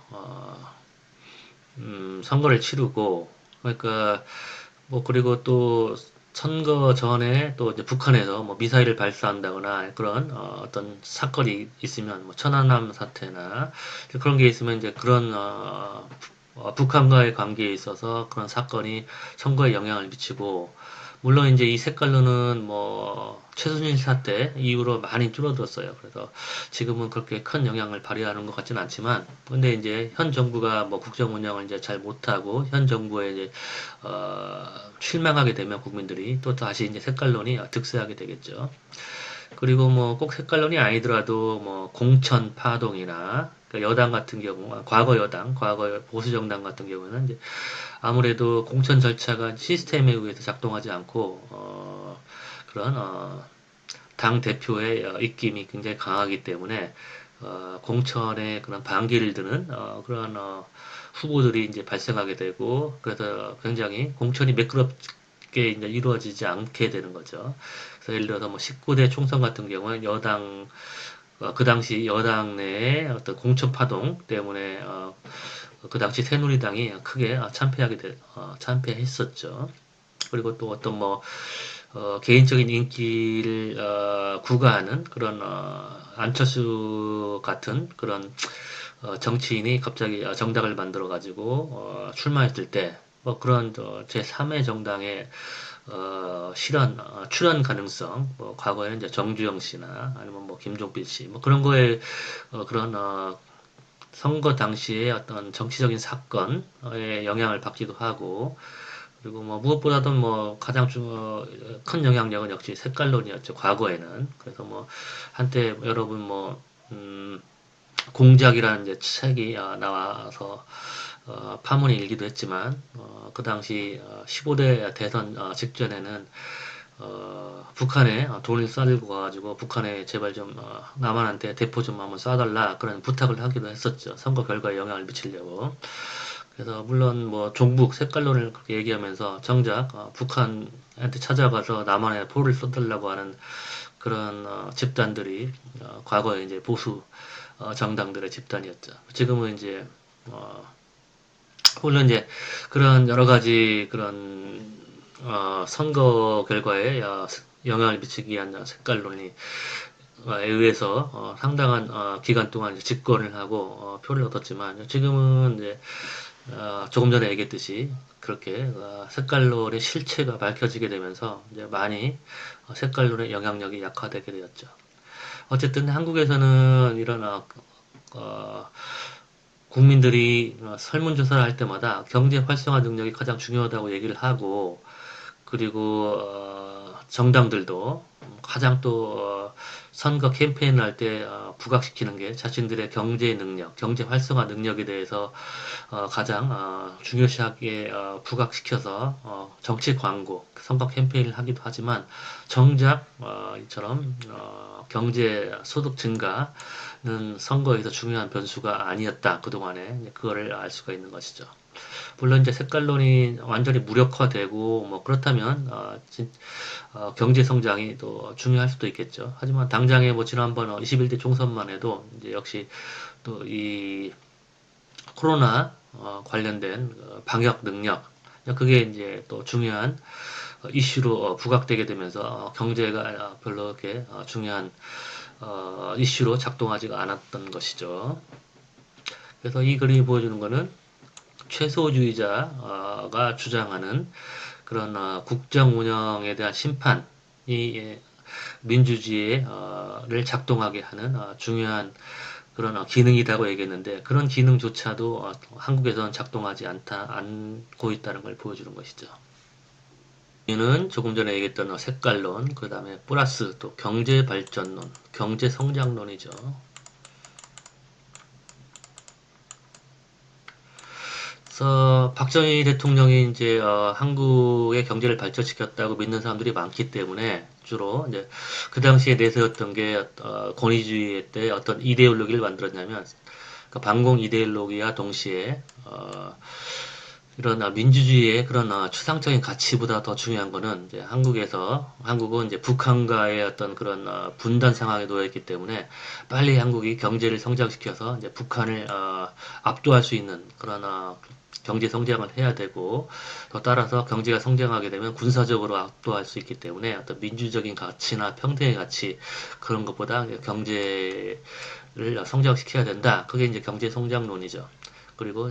선거를 치르고, 그러니까 뭐 그리고 또 선거 전에 또 이제 북한에서 뭐 미사일을 발사한다거나 그런 떤 사건이 있으면 뭐 천안함 사태나 그런 게 있으면 이제 그런 북한과의 관계에 있어서 그런 사건이 선거에 영향을 미치고, 물론 이제 이 색깔로는 뭐 최순실 사태 이후로 많이 줄어들었어요. 그래서 지금은 그렇게 큰 영향을 발휘하는 것 같지는 않지만, 근데 이제 현 정부가 뭐 국정 운영을 이제 잘 못하고 현 정부에 이제 실망하게 되면 국민들이 또 다시 이제 색깔론이 득세하게 되겠죠. 그리고 뭐 꼭 색깔론이 아니더라도 뭐 공천 파동이나, 그러니까 여당 같은 경우, 과거 보수 정당 같은 경우는 이제 아무래도 공천 절차가 시스템에 의해서 작동하지 않고 그런 당 대표의 입김이 굉장히 강하기 때문에 공천에 그런 반기를 드는 그런 후보들이 이제 발생하게 되고, 그래서 굉장히 공천이 매끄럽게 이제 이루어지지 않게 되는 거죠. 그래서 예를 들어서 뭐 19대 총선 같은 경우는 그 당시 여당 내의 어떤 공천 파동 때문에 그 당시 새누리당이 크게 참패했었죠. 그리고 또 어떤 뭐 개인적인 인기를 구가하는 그런 안철수 같은 그런 정치인이 갑자기 정당을 만들어 가지고 출마했을 때 뭐 그런 제3의 정당의 출연 가능성, 뭐 과거에는 이제 정주영 씨나 아니면 뭐 김종필 씨, 뭐 그런 거에 그런 선거 당시에 어떤 정치적인 사건에 영향을 받기도 하고, 그리고 뭐 무엇보다도 뭐 가장 큰 영향력은 역시 색깔론이었죠, 과거에는. 그래서 뭐 한때 여러분 뭐 공작이라는 이제 책이 나와서 파문이 일기도 했지만, 그 당시 15대 대선 직전에는 북한에 돈을 싸들고 가가지고 북한에 제발 좀 남한한테 대포 좀 한번 쏴달라 그런 부탁을 하기도 했었죠. 선거 결과에 영향을 미치려고. 그래서 물론 뭐 종북 색깔론을 그렇게 얘기하면서 정작 북한한테 찾아가서 남한에 포를 쏘달라고 하는 그런 집단들이 과거에 이제 보수 정당들의 집단이었죠. 지금은 이제 어, 물론 이제 그런 여러 가지 그런 선거 결과에 영향을 미치기 위한 색깔론이 의해서 상당한 기간 동안 이제 집권을 하고 표를 얻었지만, 지금은 이제 조금 전에 얘기했듯이 그렇게 색깔론의 실체가 밝혀지게 되면서 이제 많이 색깔론의 영향력이 약화되게 되었죠. 어쨌든 한국에서는 이런 어, 국민들이 설문조사를 할 때마다 경제 활성화 능력이 가장 중요하다고 얘기를 하고, 그리고 정당들도 가장 또 선거 캠페인을 할 때 부각시키는 게 자신들의 경제 능력, 경제 활성화 능력에 대해서 가장 중요시하게 부각시켜서 정치 광고, 선거 캠페인을 하기도 하지만 정작 이처럼 경제 소득 증가는 선거에서 중요한 변수가 아니었다. 그동안에 그거를 알 수가 있는 것이죠. 물론 이제 색깔론이 완전히 무력화되고 뭐 그렇다면 경제 성장이 또 중요할 수도 있겠죠. 하지만 당장에 뭐 지난번 21대 총선만 해도 이제 역시 또 이 코로나 관련된 방역 능력 그게 이제 또 중요한 이슈로 부각되게 되면서 경제가 별로 그렇게 중요한 이슈로 작동하지가 않았던 것이죠. 그래서 이 그림이 보여주는 것은 최소주의자가 주장하는 그런 국정 운영에 대한 심판이 민주주의를 작동하게 하는 중요한 그런 기능이라고 얘기했는데 그런 기능조차도 한국에서는 작동하지 않고 있다는 걸 보여주는 것이죠. 이는 조금 전에 얘기했던 색깔론, 그 다음에 플러스 또 경제발전론, 경제성장론이죠. 그래서 박정희 대통령이 이제 한국의 경제를 발전시켰다고 믿는 사람들이 많기 때문에 주로 이제 그 당시에 내세웠던 게 권위주의 때 어떤 이데올로기를 만들었냐면 그 반공 이데올로기와 동시에 이런 민주주의의 그런 추상적인 가치보다 더 중요한 거는 이제 한국은 이제 북한과의 어떤 그런 분단 상황에 놓여 있기 때문에 빨리 한국이 경제를 성장시켜서 이제 북한을 압도할 수 있는 그런 경제 성장을 해야 되고 또 따라서 경제가 성장하게 되면 군사적으로 압도할 수 있기 때문에 어떤 민주적인 가치나 평등의 가치 그런 것보다 경제를 성장시켜야 된다. 그게 이제 경제 성장론이죠. 그리고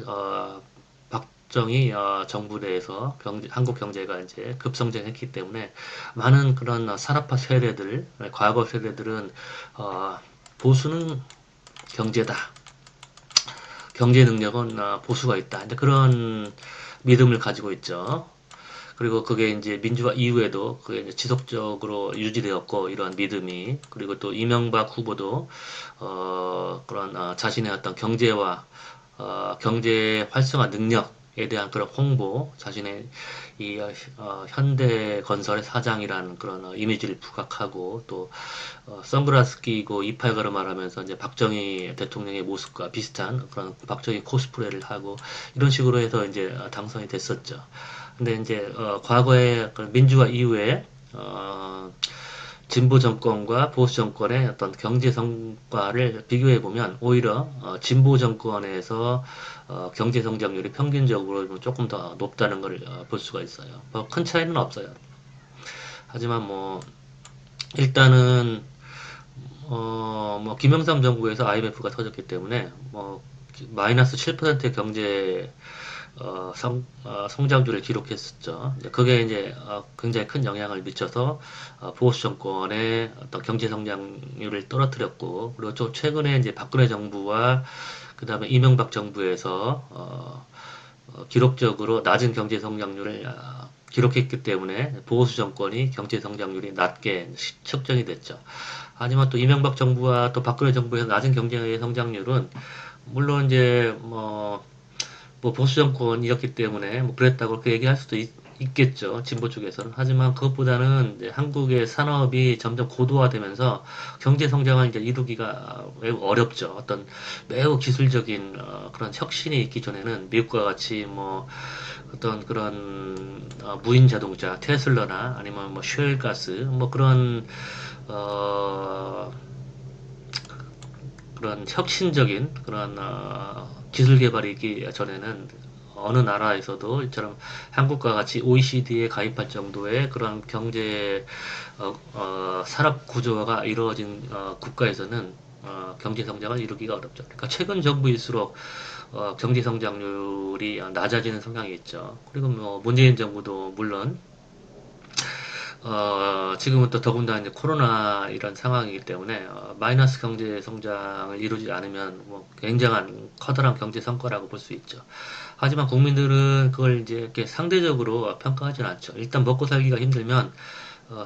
박정희 정부 내에서 한국 경제가 이제 급성장했기 때문에 많은 그런 산업화 세대들, 과거 세대들은 보수는 경제다. 경제 능력은 보수가 있다. 이제 그런 믿음을 가지고 있죠. 그리고 그게 이제 민주화 이후에도 그게 이제 지속적으로 유지되었고 이러한 믿음이 그리고 또 이명박 후보도 그런 자신의 어떤 경제와 경제 활성화 능력에 대한 그런 홍보, 자신의 이 현대 건설의 사장이라는 그런 이미지를 부각하고 또 선글라스 끼고 이빨 걸음하면서 이제 박정희 대통령의 모습과 비슷한 그런 박정희 코스프레를 하고 이런 식으로 해서 이제 당선이 됐었죠. 근데 이제 과거에 민주화 이후에 진보 정권과 보수 정권의 어떤 경제 성과를 비교해 보면 오히려 진보 정권에서 경제 성장률이 평균적으로 조금 더 높다는 걸 볼 수가 있어요. 뭐 큰 차이는 없어요. 하지만 뭐 일단은 뭐 김영삼 정부에서 IMF가 터졌기 때문에 뭐 마이너스 7%의 경제 성장률을 기록했었죠. 그게 이제 굉장히 큰 영향을 미쳐서 보수 정권의 어떤 경제 성장률을 떨어뜨렸고, 그리고 또 최근에 이제 박근혜 정부와 그 다음에 이명박 정부에서 기록적으로 낮은 경제 성장률을 기록했기 때문에 보수 정권이 경제 성장률이 낮게 측정이 됐죠. 하지만 또 이명박 정부와 또 박근혜 정부에서 낮은 경제 성장률은 물론 이제 뭐 보수 정권이었기 때문에 뭐 그랬다고 그렇게 얘기할 수도 겠죠 진보 쪽에서는. 하지만 그것보다는 이제 한국의 산업이 점점 고도화되면서 경제 성장을 이제 이루기가 매우 어렵죠. 어떤 매우 기술적인 그런 혁신이 있기 전에는 미국과 같이 뭐 어떤 그런 무인 자동차 테슬라나 아니면 뭐 쉘가스 뭐 그런 어 그런 혁신적인 그런 기술 개발이 있기 전에는 어느 나라에서도 이처럼 한국과 같이 OECD에 가입할 정도의 그런 경제 산업 구조화가 이루어진 국가에서는 경제 성장을 이루기가 어렵죠. 그러니까 최근 정부일수록 경제 성장률이 낮아지는 성향이 있죠. 그리고 뭐 문재인 정부도 물론 지금은 또 더군다나 이제 코로나 이런 상황이기 때문에 마이너스 경제 성장을 이루지 않으면 뭐 굉장한 커다란 경제 성과라고 볼 수 있죠. 하지만 국민들은 그걸 이제 이렇게 상대적으로 평가하지는 않죠. 일단 먹고 살기가 힘들면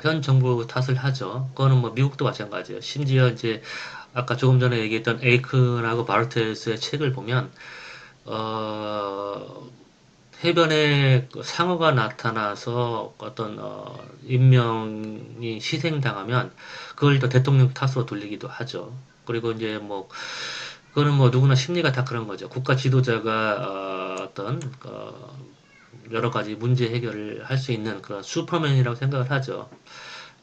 현 정부 탓을 하죠. 그거는 뭐 미국도 마찬가지예요. 심지어 이제 아까 조금 전에 얘기했던 에이큰하고 바르텔스의 책을 보면 어, 해변에 그 상어가 나타나서 어떤 인명이 희생당하면 그걸 또 대통령 탓으로 돌리기도 하죠. 그리고 이제 뭐 그거는 뭐 누구나 심리가 다 그런 거죠. 국가 지도자가 어떤 여러 가지 문제 해결을 할 수 있는 그런 슈퍼맨이라고 생각을 하죠.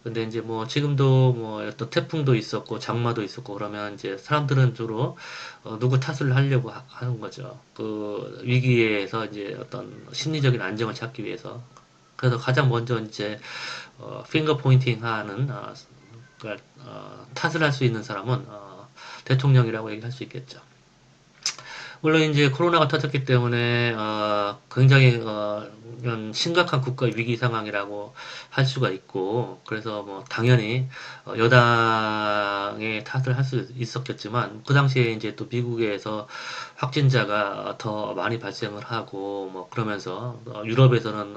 근데 이제 뭐 지금도 뭐 어떤 태풍도 있었고 장마도 있었고 그러면 이제 사람들은 주로 누구 탓을 하려고 하는 거죠. 그 위기에서 이제 어떤 심리적인 안정을 찾기 위해서. 그래서 가장 먼저 이제 핑거 포인팅 하는 그러니까, 탓을 할 수 있는 사람은 대통령이라고 얘기할 수 있겠죠. 물론 이제 코로나가 터졌기 때문에 굉장히 이런 심각한 국가 위기 상황이라고 할 수가 있고 그래서 뭐 당연히 여당의 탓을 할 수 있었겠지만 그 당시에 이제 또 미국에서 확진자가 더 많이 발생을 하고 뭐 그러면서 유럽에서는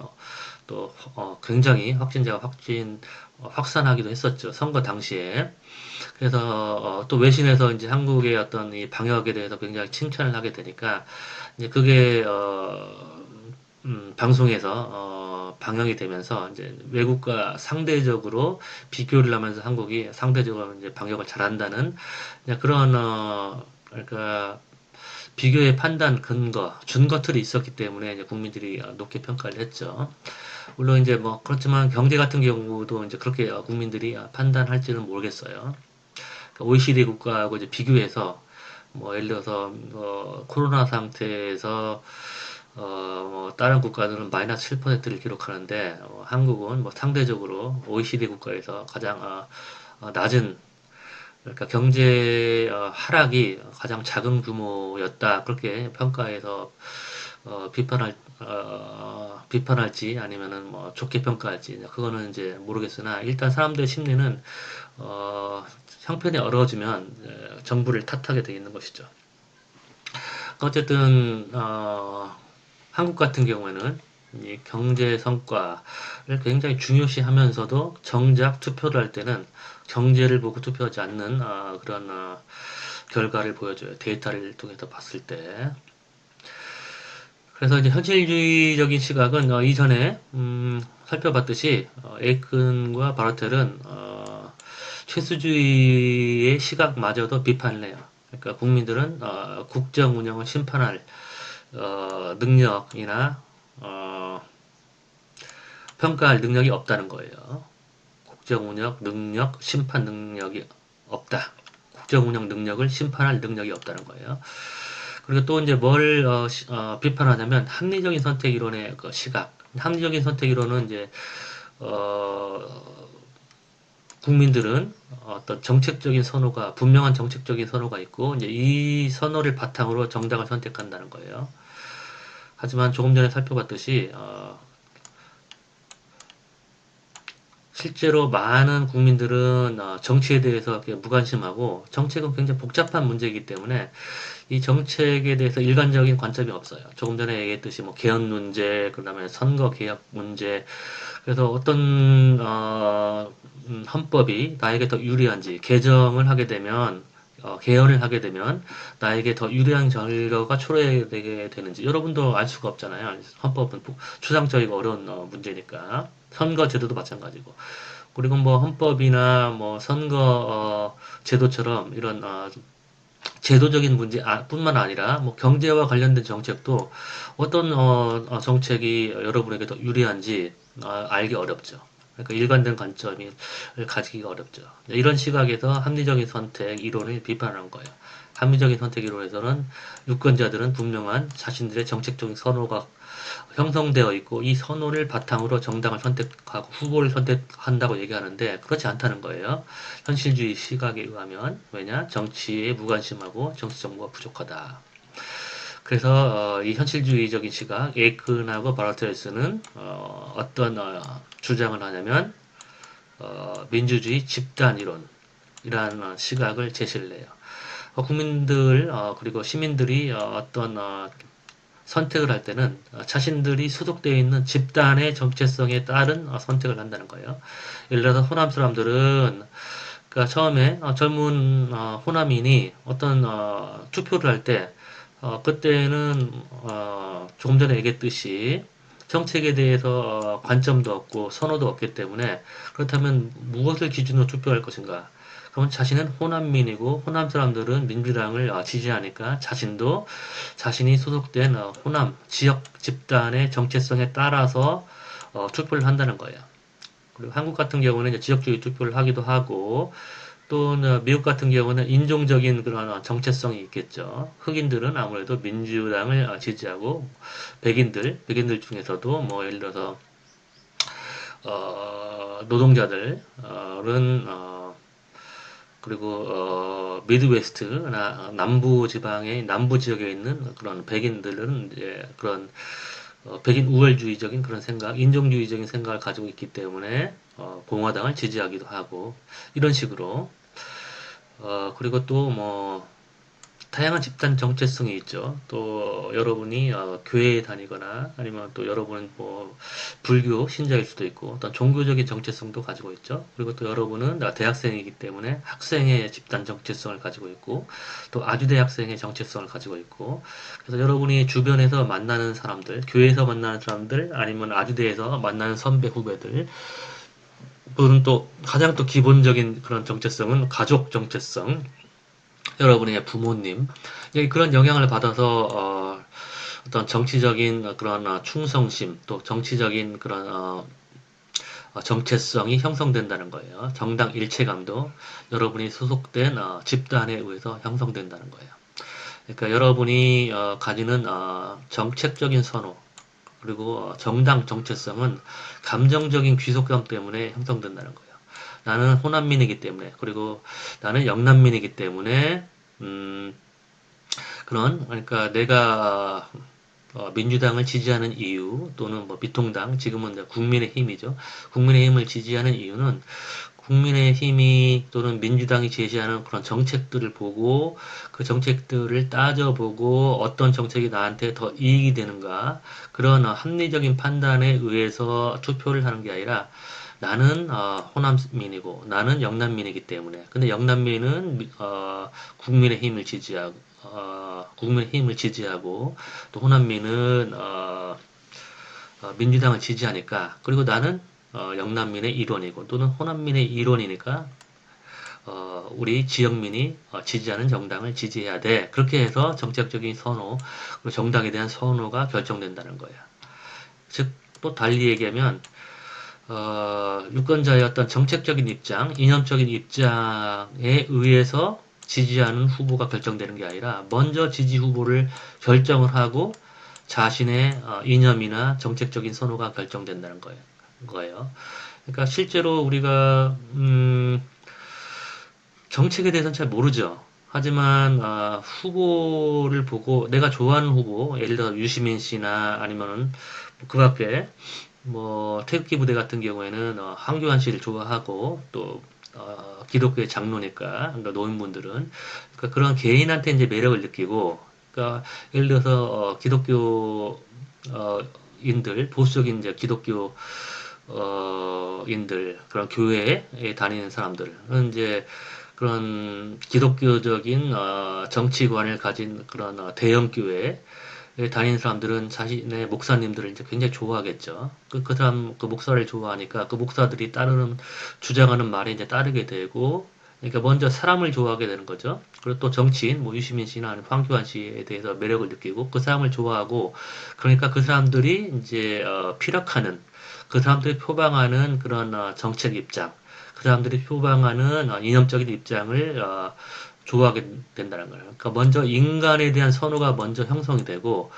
또 굉장히 확진자가 확산하기도 했었죠. 선거 당시에. 그래서 또 외신에서 이제 한국의 어떤 이 방역에 대해서 굉장히 칭찬을 하게 되니까 이제 그게 방송에서 방영이 되면서 이제 외국과 상대적으로 비교를 하면서 한국이 상대적으로 이제 방역을 잘한다는 그냥 그런 그러니까 비교의 판단 근거, 준거틀이 있었기 때문에 이제 국민들이 높게 평가를 했죠. 물론 이제 뭐 그렇지만 경제 같은 경우도 이제 그렇게 국민들이 판단할지는 모르겠어요. OECD 국가하고 이제 비교해서 뭐 예를 들어서 코로나 상태에서 뭐 다른 국가들은 마이너스 7%를 기록하는데 한국은 뭐 상대적으로 OECD 국가에서 가장 낮은 그러니까 경제 하락이 가장 작은 규모였다 그렇게 평가해서 비판할지 아니면은 뭐 좋게 평가할지 그거는 이제 모르겠으나 일단 사람들의 심리는 어, 형편이 어려워지면 정부를 탓하게 돼 있는 것이죠. 어쨌든 한국 같은 경우에는 이 경제 성과를 굉장히 중요시하면서도 정작 투표를 할 때는 경제를 보고 투표하지 않는 그런 결과를 보여줘요. 데이터를 통해서 봤을 때. 그래서 이제 현실주의적인 시각은 이전에 살펴봤듯이 에이큰과 바르텔은 최수주의의 시각마저도 비판을 해요. 그러니까 국민들은 국정 운영을 심판할 능력이나 평가할 능력이 없다는 거예요. 국정 운영 능력, 심판 능력이 없다. 국정 운영 능력을 심판할 능력이 없다는 거예요. 그리고 또 이제 뭘 비판하냐면 합리적인 선택 이론의 그 시각. 합리적인 선택 이론은 이제 어, 국민들은 어떤 정책적인 선호가 분명한 정책적인 선호가 있고 이제 이 선호를 바탕으로 정당을 선택한다는 거예요. 하지만 조금 전에 살펴봤듯이 실제로 많은 국민들은 정치에 대해서 무관심하고 정책은 굉장히 복잡한 문제이기 때문에 이 정책에 대해서 일관적인 관점이 없어요. 조금 전에 얘기했듯이 뭐 개헌 문제, 그다음에 선거 개혁 문제. 그래서 어떤 헌법이 나에게 더 유리한지 개정을 하게 되면 개헌을 하게 되면 나에게 더 유리한 결과가 초래되게 되는지 여러분도 알 수가 없잖아요. 헌법은 추상적이고 어려운 문제니까 선거 제도도 마찬가지고 그리고 뭐 헌법이나 뭐 선거 제도처럼 이런 제도적인 문제 뿐만 아니라 뭐 경제와 관련된 정책도 어떤 정책이 여러분에게 더 유리한지 알기 어렵죠. 그러니까 일관된 관점을 가지기가 어렵죠. 이런 시각에서 합리적인 선택 이론을 비판하는 거예요. 합리적인 선택 이론에서는 유권자들은 분명한 자신들의 정책적인 선호가 형성되어 있고 이 선호를 바탕으로 정당을 선택하고 후보를 선택한다고 얘기하는데 그렇지 않다는 거예요. 현실주의 시각에 의하면 왜냐? 정치에 무관심하고 정치 정보가 부족하다. 그래서 이 현실주의적인 시각, 에이큰하고 바르텔스는 어떤 주장을 하냐면 민주주의 집단 이론이라는 시각을 제시를 해요. 국민들 그리고 시민들이 어떤 선택을 할 때는 자신들이 소속되어 있는 집단의 정체성에 따른 선택을 한다는 거예요. 예를 들어서 호남 사람들은 그러니까 처음에 젊은 호남인이 어떤 투표를 할 때 그때는 조금 전에 얘기했듯이 정책에 대해서 관점도 없고 선호도 없기 때문에 그렇다면 무엇을 기준으로 투표할 것인가? 그럼 자신은 호남민이고 호남 사람들은 민주당을 지지하니까 자신도 자신이 소속된 호남 지역 집단의 정체성에 따라서 투표를 한다는 거예요. 그리고 한국 같은 경우는 이제 지역주의 투표를 하기도 하고 또 미국 같은 경우는 인종적인 그런 정체성이 있겠죠. 흑인들은 아무래도 민주당을 지지하고 백인들 중에서도 뭐 예를 들어서 노동자들은 그리고 미드웨스트나 남부 지방의 남부 지역에 있는 그런 백인들은 이제 그런 백인 우월주의적인 그런 생각, 인종주의적인 생각을 가지고 있기 때문에 공화당을 지지하기도 하고 이런 식으로 그리고 또 뭐 다양한 집단 정체성이 있죠. 또 여러분이 교회에 다니거나 아니면 또 여러분은 뭐 불교 신자일 수도 있고 어떤 종교적인 정체성도 가지고 있죠. 그리고 또 여러분은 대학생이기 때문에 학생의 집단 정체성을 가지고 있고 또 아주대 학생의 정체성을 가지고 있고 그래서 여러분이 주변에서 만나는 사람들, 교회에서 만나는 사람들 아니면 아주대에서 만나는 선배 후배들 또는 또 가장 또 기본적인 그런 정체성은 가족 정체성 여러분의 부모님 그런 영향을 받아서 어떤 정치적인 그런 충성심 또 정치적인 그런 정체성이 형성된다는 거예요. 정당 일체감도 여러분이 소속된 집단에 의해서 형성된다는 거예요. 그러니까 여러분이 가지는 정책적인 선호 그리고 정당 정체성은 감정적인 귀속감 때문에 형성된다는 거예요. 나는 호남민이기 때문에 그리고 나는 영남민이기 때문에 음, 그러니까 내가 민주당을 지지하는 이유 또는 뭐 미통당 지금은 이제 국민의힘이죠. 국민의힘을 지지하는 이유는 국민의힘이 또는 민주당이 제시하는 그런 정책들을 보고 그 정책들을 따져보고 어떤 정책이 나한테 더 이익이 되는가 그런 합리적인 판단에 의해서 투표를 하는 게 아니라 나는 호남민이고 나는 영남민이기 때문에 근데 영남민은 국민의힘을 지지하고 또 호남민은 민주당을 지지하니까 그리고 나는 영남민의 일원이고 또는 호남민의 일원이니까 우리 지역민이 지지하는 정당을 지지해야 돼. 그렇게 해서 정책적인 선호, 그리고 정당에 대한 선호가 결정된다는 거예요. 즉, 또 달리 얘기하면 유권자의 어떤 정책적인 입장, 이념적인 입장에 의해서 지지하는 후보가 결정되는 게 아니라 먼저 지지 후보를 결정을 하고 자신의 이념이나 정책적인 선호가 결정된다는 거예요. 그러니까 실제로 우리가 정책에 대해서는 잘 모르죠. 하지만 후보를 보고 내가 좋아하는 후보, 예를 들어 유시민 씨나 아니면은 그 밖에 뭐 태극기 부대 같은 경우에는 황교안 씨를 좋아하고 또 기독교의 장로니까 그러니까 노인분들은 그러니까 그런 개인한테 이제 매력을 느끼고 그러니까 예를 들어서 기독교 인들 보수적인 이제 기독교 인들 그런 교회에 다니는 사람들은 이제 그런 기독교적인 정치관을 가진 그런 대형 교회에 다니는 사람들은 자신의 목사님들을 이제 굉장히 좋아하겠죠. 그 사람, 그 목사를 좋아하니까 그 목사들이 주장하는 말에 이제 따르게 되고, 그러니까 먼저 사람을 좋아하게 되는 거죠. 그리고 또 정치인, 뭐 유시민 씨나 아니면 황교안 씨에 대해서 매력을 느끼고 그 사람을 좋아하고, 그러니까 그 사람들이 이제 피력하는, 그 사람들이 표방하는 그런 정책 입장, 그 사람들이 표방하는 이념적인 입장을 좋아하게 된다는 거예요. 그러니까 먼저 인간에 대한 선호가 먼저 형성이 되고,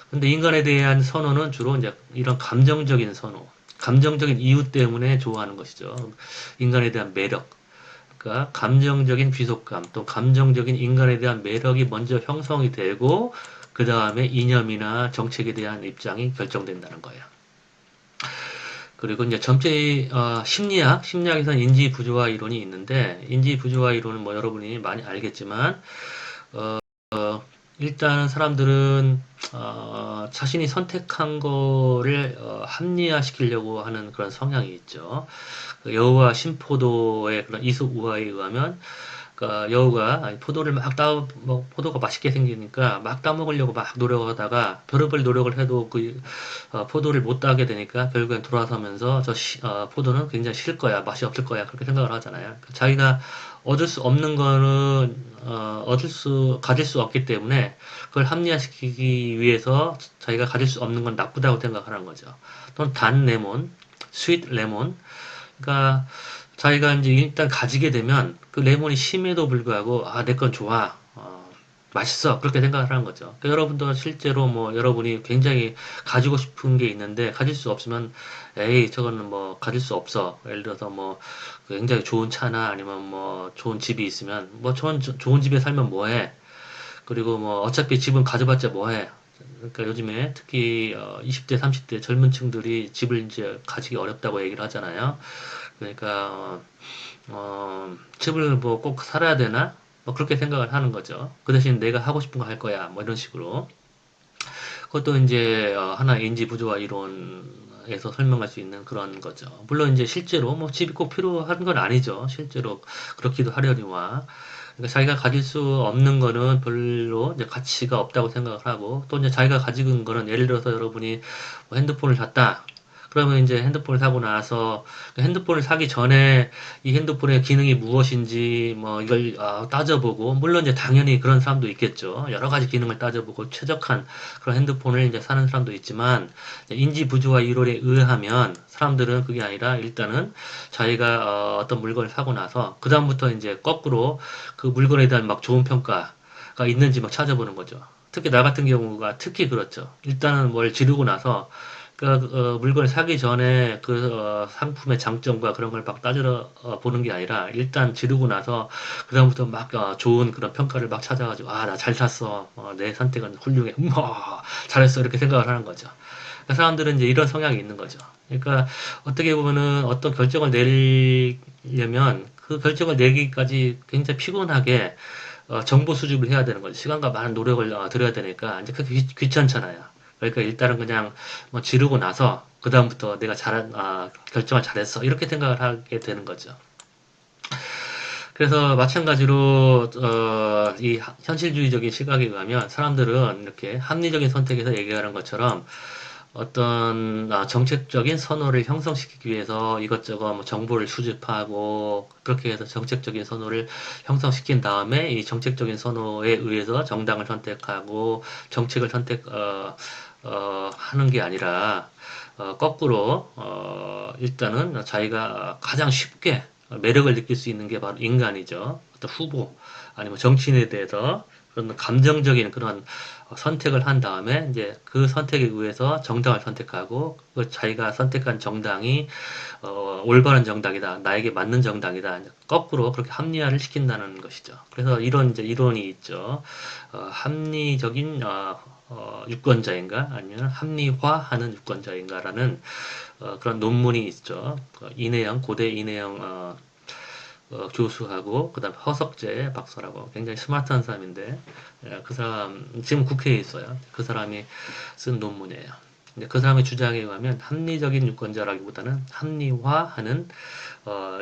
근데 인간에 대한 선호는 주로 이제 이런 감정적인 선호, 감정적인 이유 때문에 좋아하는 것이죠. 인간에 대한 매력. 그러니까 감정적인 귀속감, 또 감정적인 인간에 대한 매력이 먼저 형성이 되고, 그 다음에 이념이나 정책에 대한 입장이 결정된다는 거예요. 그리고 이제 전체 심리학에서는 인지 부조화 이론이 있는데 인지 부조화 이론은 뭐 여러분이 많이 알겠지만 일단 사람들은 자신이 선택한 거를 합리화시키려고 하는 그런 성향이 있죠. 그 여우와 신포도의 그런 이솝우화에 의하면 그러니까 여우가 아니, 포도를 막 포도가 맛있게 생기니까 막 따먹으려고 막 노력하다가 별의별 노력을 해도 그 포도를 못 따게 되니까 결국엔 돌아서면서 포도는 굉장히 싫을 거야, 맛이 없을 거야 그렇게 생각을 하잖아요. 그러니까 자기가 얻을 수 없는 거는 가질 수 없기 때문에 그걸 합리화시키기 위해서 자기가 가질 수 없는 건 나쁘다고 생각하는 거죠. 또는 단 레몬, 스윗 레몬. 그러니까 자기가 이제 일단 가지게 되면 그 레몬이 심에도 불구하고 내 건 좋아. 맛있어. 그렇게 생각을 하는 거죠. 그러니까 여러분도 실제로 뭐 여러분이 굉장히 가지고 싶은 게 있는데 가질 수 없으면 에이 저거는 뭐 가질 수 없어. 예를 들어서 뭐 굉장히 좋은 차나 아니면 뭐 좋은 집이 있으면 뭐 좋은 집에 살면 뭐해. 그리고 뭐 어차피 집은 가져봤자 뭐해. 그러니까 요즘에 특히 20대, 30대 젊은 층들이 집을 이제 가지기 어렵다고 얘기를 하잖아요. 그러니까 집을 뭐 꼭 살아야 되나? 뭐 그렇게 생각을 하는 거죠. 그 대신 내가 하고 싶은 거 할 거야. 뭐 이런 식으로. 그것도 이제 하나 인지 부조화 이론에서 설명할 수 있는 그런 거죠. 물론 이제 실제로 뭐 집이 꼭 필요한 건 아니죠. 실제로 그렇기도 하려니와. 그러니까 자기가 가질 수 없는 거는 별로 이제 가치가 없다고 생각을 하고 또 이제 자기가 가지고 있는 거는 예를 들어서 여러분이 뭐 핸드폰을 샀다. 그러면 이제 핸드폰을 사고 나서 그 핸드폰을 사기 전에 이 핸드폰의 기능이 무엇인지 뭐 이걸 따져보고 물론 이제 당연히 그런 사람도 있겠죠. 여러 가지 기능을 따져보고 최적한 그런 핸드폰을 이제 사는 사람도 있지만 인지 부조화 이론에 의하면 사람들은 그게 아니라 일단은 자기가 어떤 물건을 사고 나서 그다음부터 이제 거꾸로 그 물건에 대한 막 좋은 평가가 있는지 막 찾아보는 거죠. 특히 나 같은 경우가 특히 그렇죠. 일단은 뭘 지르고 나서 그 물건을 사기 전에 그 상품의 장점과 그런 걸 막 따지러 보는 게 아니라 일단 지르고 나서 그다음부터 막 좋은 그런 평가를 막 찾아가지고 나 잘 샀어. 내 선택은 훌륭해. 잘했어. 이렇게 생각을 하는 거죠. 그러니까 사람들은 이제 이런 성향이 있는 거죠. 그러니까 어떻게 보면은 어떤 결정을 내리려면 그 결정을 내기까지 굉장히 피곤하게 정보 수집을 해야 되는 거죠. 시간과 많은 노력을 들여야 되니까 이제 그게 귀찮잖아요. 그러니까 일단은 그냥 뭐 지르고 나서 그다음부터 내가 결정을 잘했어. 이렇게 생각을 하게 되는 거죠. 그래서 마찬가지로 이 현실주의적인 시각에 의하면 사람들은 이렇게 합리적인 선택에서 얘기하는 것처럼 어떤 정책적인 선호를 형성시키기 위해서 이것저것 뭐 정보를 수집하고 그렇게 해서 정책적인 선호를 형성시킨 다음에 이 정책적인 선호에 의해서 정당을 선택하고 정책을 하는 게 아니라 거꾸로 일단은 자기가 가장 쉽게 매력을 느낄 수 있는 게 바로 인간이죠. 어떤 후보 아니면 정치인에 대해서 그런 감정적인 그런 선택을 한 다음에 이제 그 선택에 의해서 정당을 선택하고 그 자기가 선택한 정당이 올바른 정당이다, 나에게 맞는 정당이다. 거꾸로 그렇게 합리화를 시킨다는 것이죠. 그래서 이런 이제 이론이 있죠. 합리적인 유권자인가 아니면 합리화하는 유권자인가라는 그런 논문이 있죠. 이내영 고대 이내영 교수하고 그다음 허석재 박사라고 굉장히 스마트한 사람인데 그 사람 지금 국회에 있어요. 그 사람이 쓴 논문이에요. 근데 그 사람의 주장에 의하면 합리적인 유권자라기보다는 합리화하는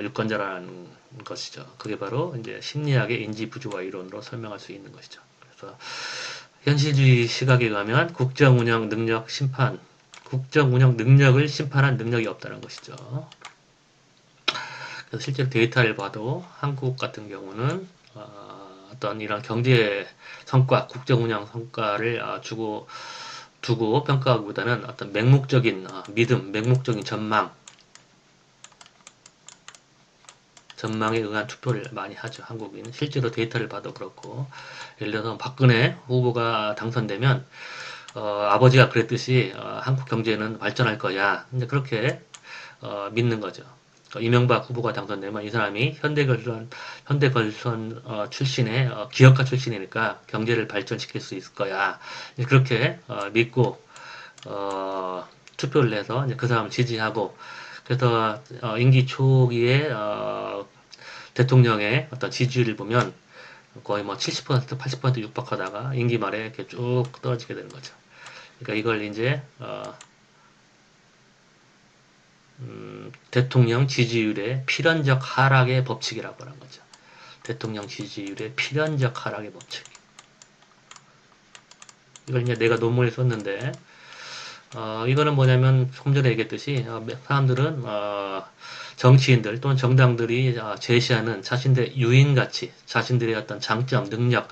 유권자라는 것이죠. 그게 바로 이제 심리학의 인지 부조화 이론으로 설명할 수 있는 것이죠. 그래서 현실주의 시각에 의하면 국정 운영 능력 심판, 국정 운영 능력을 심판한 능력이 없다는 것이죠. 그래서 실제로 데이터를 봐도 한국 같은 경우는 어떤 이런 경제 성과, 국정 운영 성과를 두고 평가하기보다는 어떤 맹목적인 믿음, 맹목적인 전망에 의한 투표를 많이 하죠. 한국인은 실제로 데이터를 봐도 그렇고 예를 들어서 박근혜 후보가 당선되면 아버지가 그랬듯이 한국 경제는 발전할 거야. 근데 그렇게 믿는 거죠. 이명박 후보가 당선되면 이 사람이 현대건설 출신의 기업가 출신이니까 경제를 발전시킬 수 있을 거야. 그렇게 믿고 투표를 해서 이제 그 사람을 지지하고 그래서 임기 초기에 대통령의 어떤 지지율을 보면 거의 뭐 70%, 80% 육박하다가 임기 말에 이렇게 쭉 떨어지게 되는 거죠. 그러니까 이걸 이제 대통령 지지율의 필연적 하락의 법칙이라고 하는 거죠. 대통령 지지율의 필연적 하락의 법칙. 이걸 이제 내가 논문에 썼는데, 이거는 뭐냐면, 좀 전에 얘기했듯이, 사람들은, 정치인들 또는 정당들이 제시하는 자신들의 유인가치, 자신들의 어떤 장점, 능력,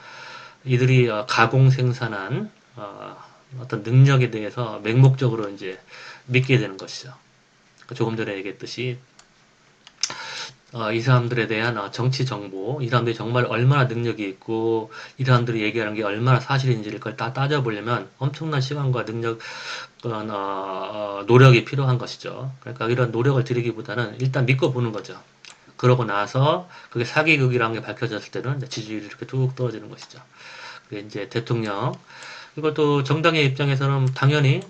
이들이 가공 생산한, 어떤 능력에 대해서 맹목적으로 이제 믿게 되는 것이죠. 조금 전에 얘기했듯이, 이 사람들에 대한 정치 정보, 이 사람들이 정말 얼마나 능력이 있고, 이 사람들이 얘기하는 게 얼마나 사실인지를 그걸 다 따져보려면 엄청난 시간과 능력, 노력이 필요한 것이죠. 그러니까 이런 노력을 들이기보다는 일단 믿고 보는 거죠. 그러고 나서 그게 사기극이라는 게 밝혀졌을 때는 지지율이 이렇게 뚝 떨어지는 것이죠. 그게 이제 대통령, 이것도 정당의 입장에서는 당연히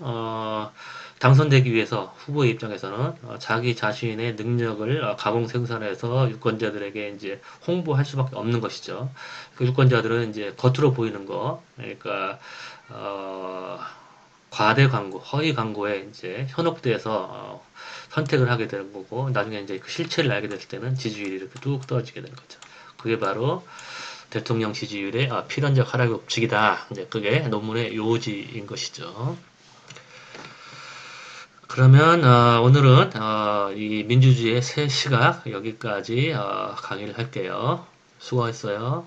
당선되기 위해서 후보의 입장에서는 자기 자신의 능력을 가공 생산해서 유권자들에게 이제 홍보할 수밖에 없는 것이죠. 그 유권자들은 이제 겉으로 보이는 거, 그러니까 과대 광고, 허위 광고에 이제 현혹돼서 선택을 하게 되는 거고, 나중에 이제 그 실체를 알게 됐을 때는 지지율이 이렇게 뚝 떨어지게 되는 거죠. 그게 바로 대통령 지지율의 필연적 하락의 법칙이다. 이제 그게 논문의 요지인 것이죠. 그러면 오늘은 이 민주주의의 새 시각 여기까지 강의를 할게요. 수고했어요.